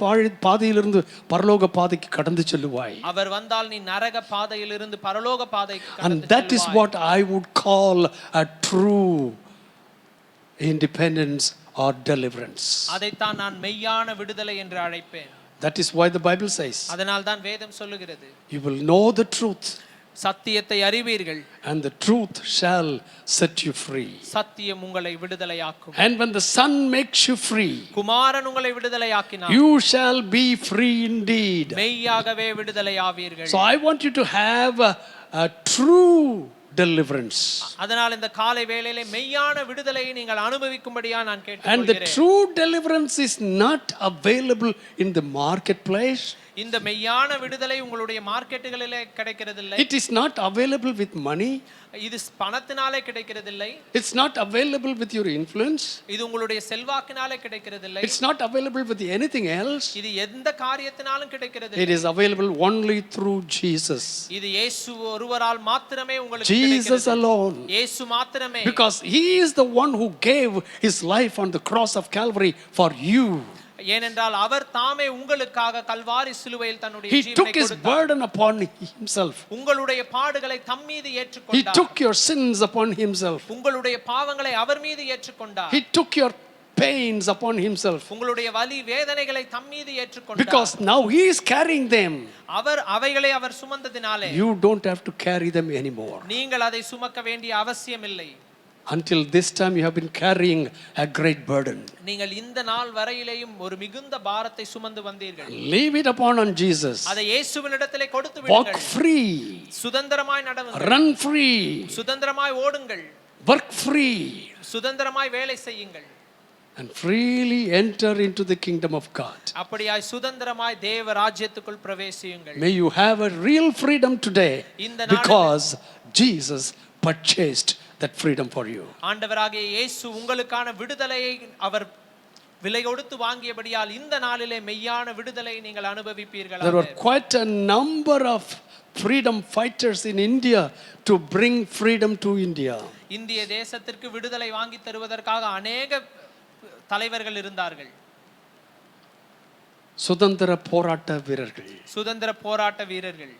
பாதையிலிருந்து பரலோக பாதைக்கு கடந்து செல்லுவாய். அவர் வந்தால் நீ நரக பாதையிலிருந்து பரலோக பாதைக்கு கடந்து செல்வாய். And that is what I would call a true independence or deliverance. அதைத்தான் நான் மெய்யான விடுதலை என்று அழைப்பேன். That is why the Bible says, அதனால் தான் வேதம் சொல்லுகிறது, you will know the truth, சத்தியத்தை அறிவீர்கள், and the truth shall set you free. சத்தியம் உங்களை விடுதலையாக்கும். And when the Son makes you free, குமாரன் உங்களை விடுதலையாக்கினார், you shall be free indeed. மெய்யாகவே விடுதலையாவீர்கள். So I want you to have a true deliverance. அதனால் இந்த காலை வேளையிலே மெய்யான விடுதலையை நீங்கள் அனுபவிக்கும்படியா நான் And the கேட்டுக்கொள்கிறேன். true deliverance is not available in the marketplace. இந்த மெய்யான விடுதலை உங்களுடைய மார்க்கெட்டுகளிலே கிடைக்கிறதில்லை. It is not available with money. இது பணத்தினாலே கிடைக்கிறதில்லை. It's not available with your influence. இது உங்களுடைய செல்வாக்கினாலே கிடைக்கிறதில்லை. It's not available with anything else. இது எந்த காரியத்தினாலும் கிடைக்கிறதில்லை. It is available only through Jesus. இது இயேசு ஒருவரால் மாத்திரமே உங்களுக்கு Jesus கிடைக்கிறது. alone. இயேசு மாத்திரமே. Because he is the one who gave his life on the cross of Calvary for you. ஏனென்றால் அவர் தாமே உங்களுக்காக கல்வாரி சிலுவையில் தன்னுடைய He ஜீவனை took his கொடுத்தார். burden upon himself. உங்களுடைய பாடுகளை தம் மீது He ஏற்றுக்கொண்டார். took your sins upon himself. உங்களுடைய பாவங்களை அவர் மீது ஏற்றுக்கொண்டார். He took your pains upon himself. உங்களுடைய வலி வேதனைகளை தம் மீது ஏற்றுக்கொண்டார். Because now he is carrying them. அவர் அவைகளை அவர் சுமந்ததினாலே You don't have to carry them anymore. நீங்கள் அதை சுமக்க வேண்டிய அவசியம் இல்லை. Until this time you have been carrying a great burden. நீங்கள் இந்த நாள் வரையிலேயும் ஒரு மிகுந்த பாரத்தை சுமந்து வந்தீர்கள். Leave it upon on Jesus. அதை இயேசுவினிடத்திலே கொடுத்து Walk விடுங்கள். free. சுதந்திரமாய் நடவுங்கள். Run free. சுதந்திரமாய் ஓடுங்கள். Work free. சுதந்திரமாய் வேலை செய்யுங்கள். And freely enter into the kingdom of God. அப்படியாய் சுதந்திரமாய் தேவ ராஜ்யத்துக்குள் பிரவேசியுங்கள். May you have a real freedom today இந்த நாளிலே- because Jesus purchased that freedom for you. ஆண்டவராகிய இயேசு உங்களுக்கான விடுதலையை அவர் விலை கொடுத்து வாங்கியபடியால் இந்த நாளிலே மெய்யான விடுதலையை நீங்கள் அனுபவிப்பீர்கள். There were quite a number of freedom fighters in India to bring freedom to India. இந்திய தேசத்திற்கு விடுதலை வாங்கி தருவதற்காக அநேக தலைவர்கள் இருந்தார்கள். சுதந்திர போராட்ட வீரர்கள். சுதந்திர போராட்ட வீரர்கள்.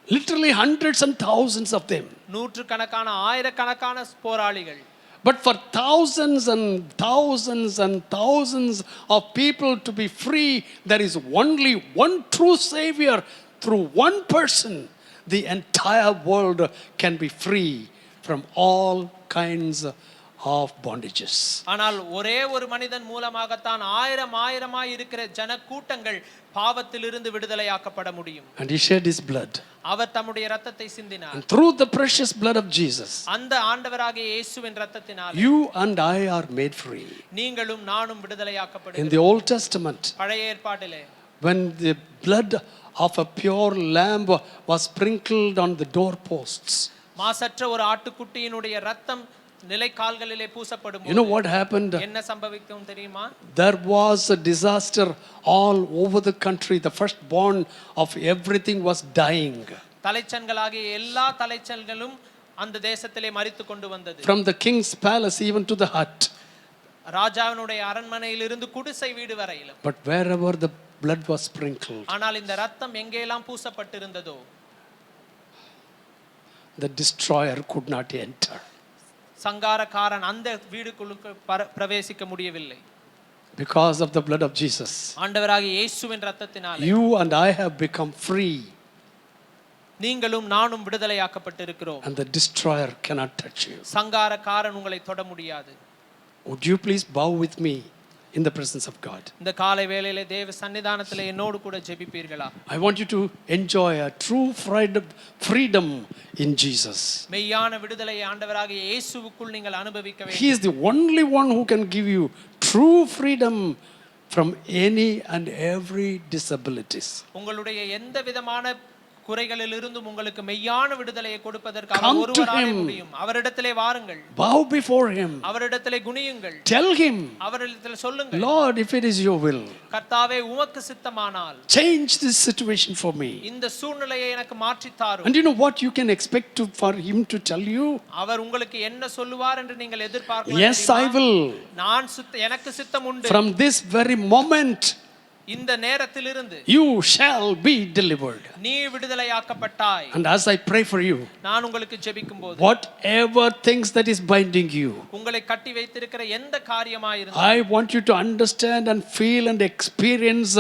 Literally hundreds and thousands of them. நூற்றுக்கணக்கான ஆயிரக்கணக்கான போராளிகள். But for thousands and thousands and thousands of people to be free, there is only one true Savior. Through one person, the entire world can be free from all kinds of bondages. ஆனால் ஒரே ஒரு மனிதன் மூலமாகத்தான் ஆயிரமாய் இருக்கிற ஜனக்கூட்டங்கள் பாவத்திலிருந்து விடுதலையாக்கப்பட முடியும். And he shed his blood. அவர் தம்முடைய இரத்தத்தை சிந்தினார். And through the precious blood of Jesus, அந்த ஆண்டவராகிய இயேசுவின் இரத்தத்தினால் you and I are made free. நீங்களும் நானும் In விடுதலையாக்கப்படுகிறோம். the Old Testament, பழைய ஏற்பாட்டிலே when the blood of a pure lamb was sprinkled on the doorposts, மாசற்ற ஒரு ஆட்டுக்குட்டியினுடைய இரத்தம் நிலைக்கால்களிலே பூசப்படும் you know what happened? என்ன சம்பவிக்கும் தெரியுமா? There was a disaster all over the country. The firstborn of everything was dying. தலைச்சன்களாகிய எல்லா தலைச்சன்களும் அந்த தேசத்திலே மரித்து கொண்டு வந்தது. From the king's palace even to the hut. ராஜாவினுடைய அரண்மனையிலிருந்து குடிசை வீடு வரையிலும். But wherever the blood was sprinkled, ஆனால் இந்த இரத்தம் எங்கெல்லாம் பூசப்பட்டிருந்ததோ the destroyer could not enter. சங்காரக்காரன் அந்த வீடுக்குள்ளுக்கு பிரவேசிக்க முடியவில்லை. Because of the blood of Jesus, ஆண்டவராகிய இயேசுவின் இரத்தத்தினாலே you and I have become free, நீங்களும் நானும் விடுதலையாக்கப்பட்டிருக்கிறோம். and the destroyer cannot touch you. சங்காரக்காரன் உங்களை தொட முடியாது. Would you please bow with me in the presence of God? இந்த காலை வேளையிலே தேவ சன்னிதானத்திலே என்னோடு கூட ஜெபிப்பீர்களா? I want you to enjoy a true freedom in Jesus. மெய்யான விடுதலையை ஆண்டவராகிய இயேசுவுக்குள் நீங்கள் அனுபவிக்க வேண்டும். He is the only one who can give you true freedom from any and every disabilities. உங்களுடைய எந்த விதமான குறைகளிலிருந்தும் உங்களுக்கு மெய்யான விடுதலையை கொடுப்பதற்கு Come அவர் to ஒருவராலே him. முடியும். அவரிடத்திலே வாருங்கள். Bow before him. அவரிடத்திலே குனியுங்கள். Tell him, அவரிடத்திலே சொல்லுங்கள், Lord, if it is your will, கர்த்தாவே உமக்கு சித்தமானால் change this situation for me. இந்த சூழ்நிலையை எனக்கு மாற்றித் தாரும். And you know what you can expect for him to tell you? அவர் உங்களுக்கு என்ன சொல்லுவார் என்று நீங்கள் எதிர்பார்க்கலாம். Yes, I will. நான் எனக்கு சித்தம் உண்டு. From this very moment, இந்த நேரத்திலிருந்து you shall be delivered. நீ விடுதலையாக்கப்பட்டாய். And as I pray for you, நான் உங்களுக்கு ஜெபிக்கும்போது whatever things that is binding you, உங்களை கட்டி வைத்திருக்கிற எந்த காரியமாய் இருந்தாலும் I want you to understand and feel and experience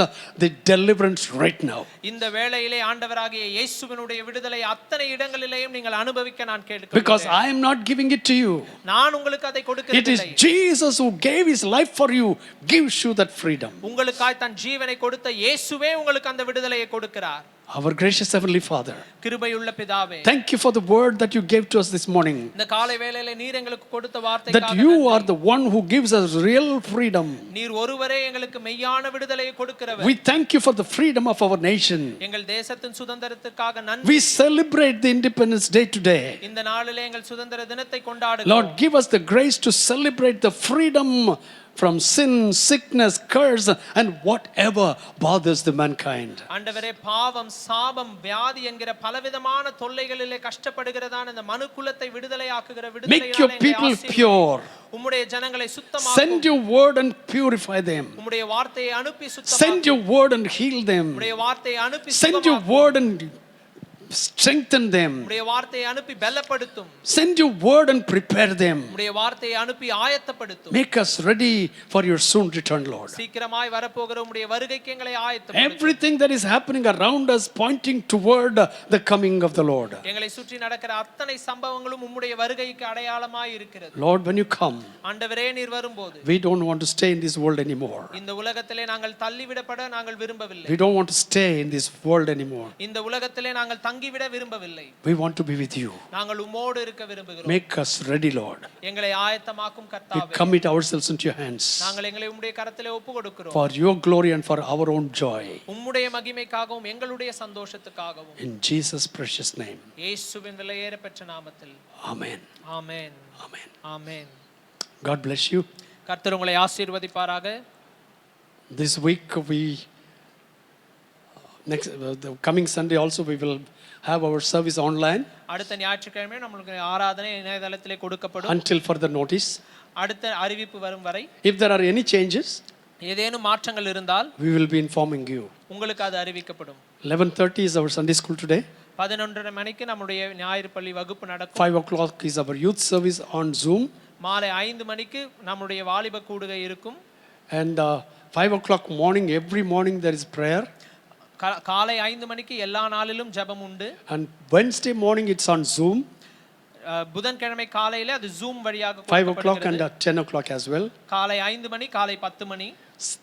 the deliverance right now. இந்த வேளையிலே ஆண்டவராகிய இயேசுவினுடைய விடுதலை அத்தனை இடங்களிலேயும் நீங்கள் அனுபவிக்க நான் கேட்கிறேன். Because I am not giving it to you. நான் உங்களுக்கு அதை It is கொடுக்கிறதில்லை. Jesus who gave his life for you, gives you that freedom. உங்களுக்காய் தன் ஜீவனை கொடுத்த இயேசுவே உங்களுக்கு அந்த விடுதலையை கொடுக்கிறார். Our gracious Heavenly Father, கிருபையுள்ள பிதாவே, thank you for the word that you gave to us this morning. இந்த காலை வேளையிலே நீர் எங்களுக்கு கொடுத்த வார்த்தைக்காக That you are the one who gives us real freedom. நீர் ஒருவரே எங்களுக்கு மெய்யான விடுதலையை கொடுக்கிறவர். We thank you for the freedom of our nation. எங்கள் தேசத்தின் சுதந்திரத்துக்காக நன்றி. We celebrate the Independence Day today. இந்த நாளிலே எங்கள் சுதந்திர தினத்தை கொண்டாடுகிறோம். Lord, give us the grace to celebrate the freedom from sin, sickness, curse and whatever bothers the mankind. ஆண்டவரே, பாவம், சாபம், வியாதி என்கிற பலவிதமான தொல்லைகளிலே கஷ்டப்படுகிறதான இந்த மனுக்குலத்தை விடுதலையாக்குகிற Make your people pure. உம்முடைய ஜனங்களை சுத்தமாக்கும். Send your word and purify them. உம்முடைய வார்த்தையை அனுப்பி சுத்தமாக்கும். Send your word and heal them. உம்முடைய வார்த்தையை அனுப்பி Send your word and strengthen them. உம்முடைய வார்த்தையை அனுப்பி பலப்படுத்தும். Send your word and prepare them. உம்முடைய வார்த்தையை அனுப்பி ஆயத்தப்படுத்தும். Make us ready for your soon return, Lord. சீக்கிரமாய் வரப்போகிற உம்முடைய வருகைக்கு எங்களை ஆயத்தப்படுத்தும். Everything that is happening around us pointing toward the coming of the Lord. எங்களை சுற்றி நடக்கிற அத்தனை சம்பவங்களும் உம்முடைய வருகைக்கு அடையாளமாய் இருக்கிறது. Lord, when you come, ஆண்டவரே, நீர் வரும்போது we don't want to stay in this world anymore. இந்த உலகத்திலே நாங்கள் தள்ளிவிடப்பட நாங்கள் விரும்பவில்லை. We don't want to stay in this world anymore. இந்த உலகத்திலே நாங்கள் தங்கிவிட விரும்பவில்லை. We want to be with you. நாங்கள் உம்மோடு இருக்க விரும்புகிறோம். Make us ready, Lord. எங்களை ஆயத்தமாக்கும் We கர்த்தாவே, commit ourselves into your hands நாங்கள் எங்களை உம்முடைய கரத்திலே ஒப்புக்கொடுக்கிறோம். for your glory and for our own joy. உம்முடைய மகிமைக்காகவும் எங்களுடைய சந்தோஷத்துக்காகவும். In Jesus' precious name. இயேசுவின் விலையேற பெற்ற நாமத்தில். Amen. Amen. Amen. Amen. God bless you. கர்த்தர் உங்களை ஆசீர்வதிப்பாராக. This week the coming Sunday also we will have our service online அடுத்த ஞாயிற்றுக்கிழமை நமக்கு ஆராதனை இணையதளத்திலே கொடுக்கப்படும். until further notice. அடுத்த அறிவிப்பு வரும் வரை If there are any changes, ஏதேனும் மாற்றங்கள் இருந்தால் we will be informing you. உங்களுக்கு அது அறிவிக்கப்படும். 11:30 is our Sunday school today. 11:30 மணிக்கு நம்முடைய ஞாயிறு பள்ளி வகுப்பு நடக்கும். 5 o'clock is our youth service on Zoom. மாலை 5 மணிக்கு நம்முடைய வாலிப கூடுகை இருக்கும். And 5 o'clock morning, every morning there is prayer. காலை 5 மணிக்கு எல்லா நாளிலும் ஜெபம் உண்டு. And Wednesday morning it's on Zoom. புதன்கிழமை காலையில அது ஜூம் வழியாக 5 o'clock and 10 o'clock as well. காலை 5 மணி, காலை 10 மணி.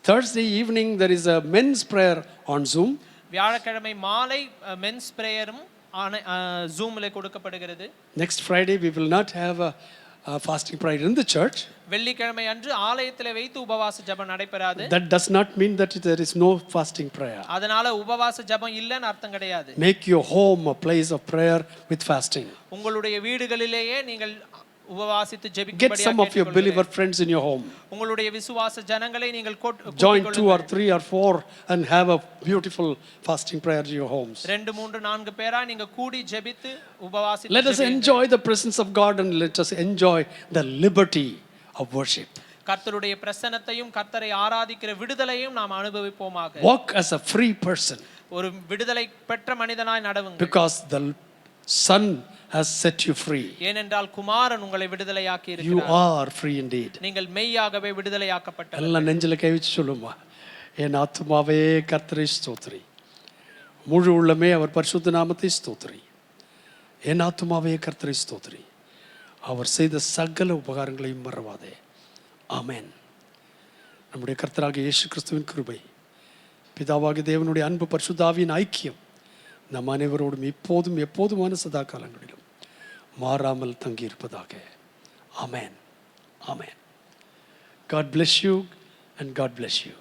Thursday evening there is a men's prayer on Zoom. வியாழக்கிழமை மாலை மென்ஸ் பிரேயரும் ஜூம்ல கொடுக்கப்படுகிறது. Next Friday we will not have a fasting prayer in the church. வெள்ளிக்கிழமை அன்று ஆலயத்திலே வைத்து உபவாச ஜெபம் நடைபெறாது. That does not mean that there is no fasting prayer. அதனால உபவாச ஜெபம் இல்லன்னு அர்த்தம் கிடையாது. Make your home a place of prayer with fasting. உங்களுடைய வீடுகளிலேயே நீங்கள் உபவாசித்து ஜெபிக்கும்படியாக Get some of your believer friends in your home. உங்களுடைய விசுவாச ஜனங்களை நீங்கள் Join 2 or 3 or 4 and have a beautiful fasting prayer in your homes. 2 3 4 பேரா நீங்க கூடி ஜெபித்து உபவாசித்து Let us enjoy the presence of God and let us enjoy the liberty of worship. கர்த்தருடைய பிரசன்னத்தையும் கர்த்தரை ஆராதிக்கிற விடுதலையும் நாம் அனுபவிப்போமாக. Walk as a free person. ஒரு விடுதலை பெற்ற மனிதனாய் நடவுங்க. Because the Son has set you free. ஏனென்றால் குமாரன் உங்களை விடுதலையாக்கி You இருக்கிறார். are free indeed. நீங்கள் மெய்யாகவே விடுதலையாக்கப்பட்டவர். எல்லாம் நெஞ்சில கை வச்சு சொல்லுமா, என் ஆத்துமாவே கர்த்தரை ஸ்தோத்திரி, முழு உள்ளமே அவர் பரிசுத்த நாமத்தை ஸ்தோத்திரி. என் ஆத்துமாவே கர்த்தரை ஸ்தோத்திரி, அவர் செய்த சகல உபகாரங்களையும் மறவாதே. ஆமென். நம்முடைய கர்த்தராகிய இயேசு கிறிஸ்துவின் கிருபை, பிதாவாகிய தேவனுடைய அன்பு, பரிசுத்த ஆவியின் ஐக்கியம் நம் அனைவரோடும் இப்போதும் எப்போதுமான சதா காலங்களிலும் மாறாமல் தங்கி இருப்பதாக. ஆமென். ஆமென். God bless you and God bless you.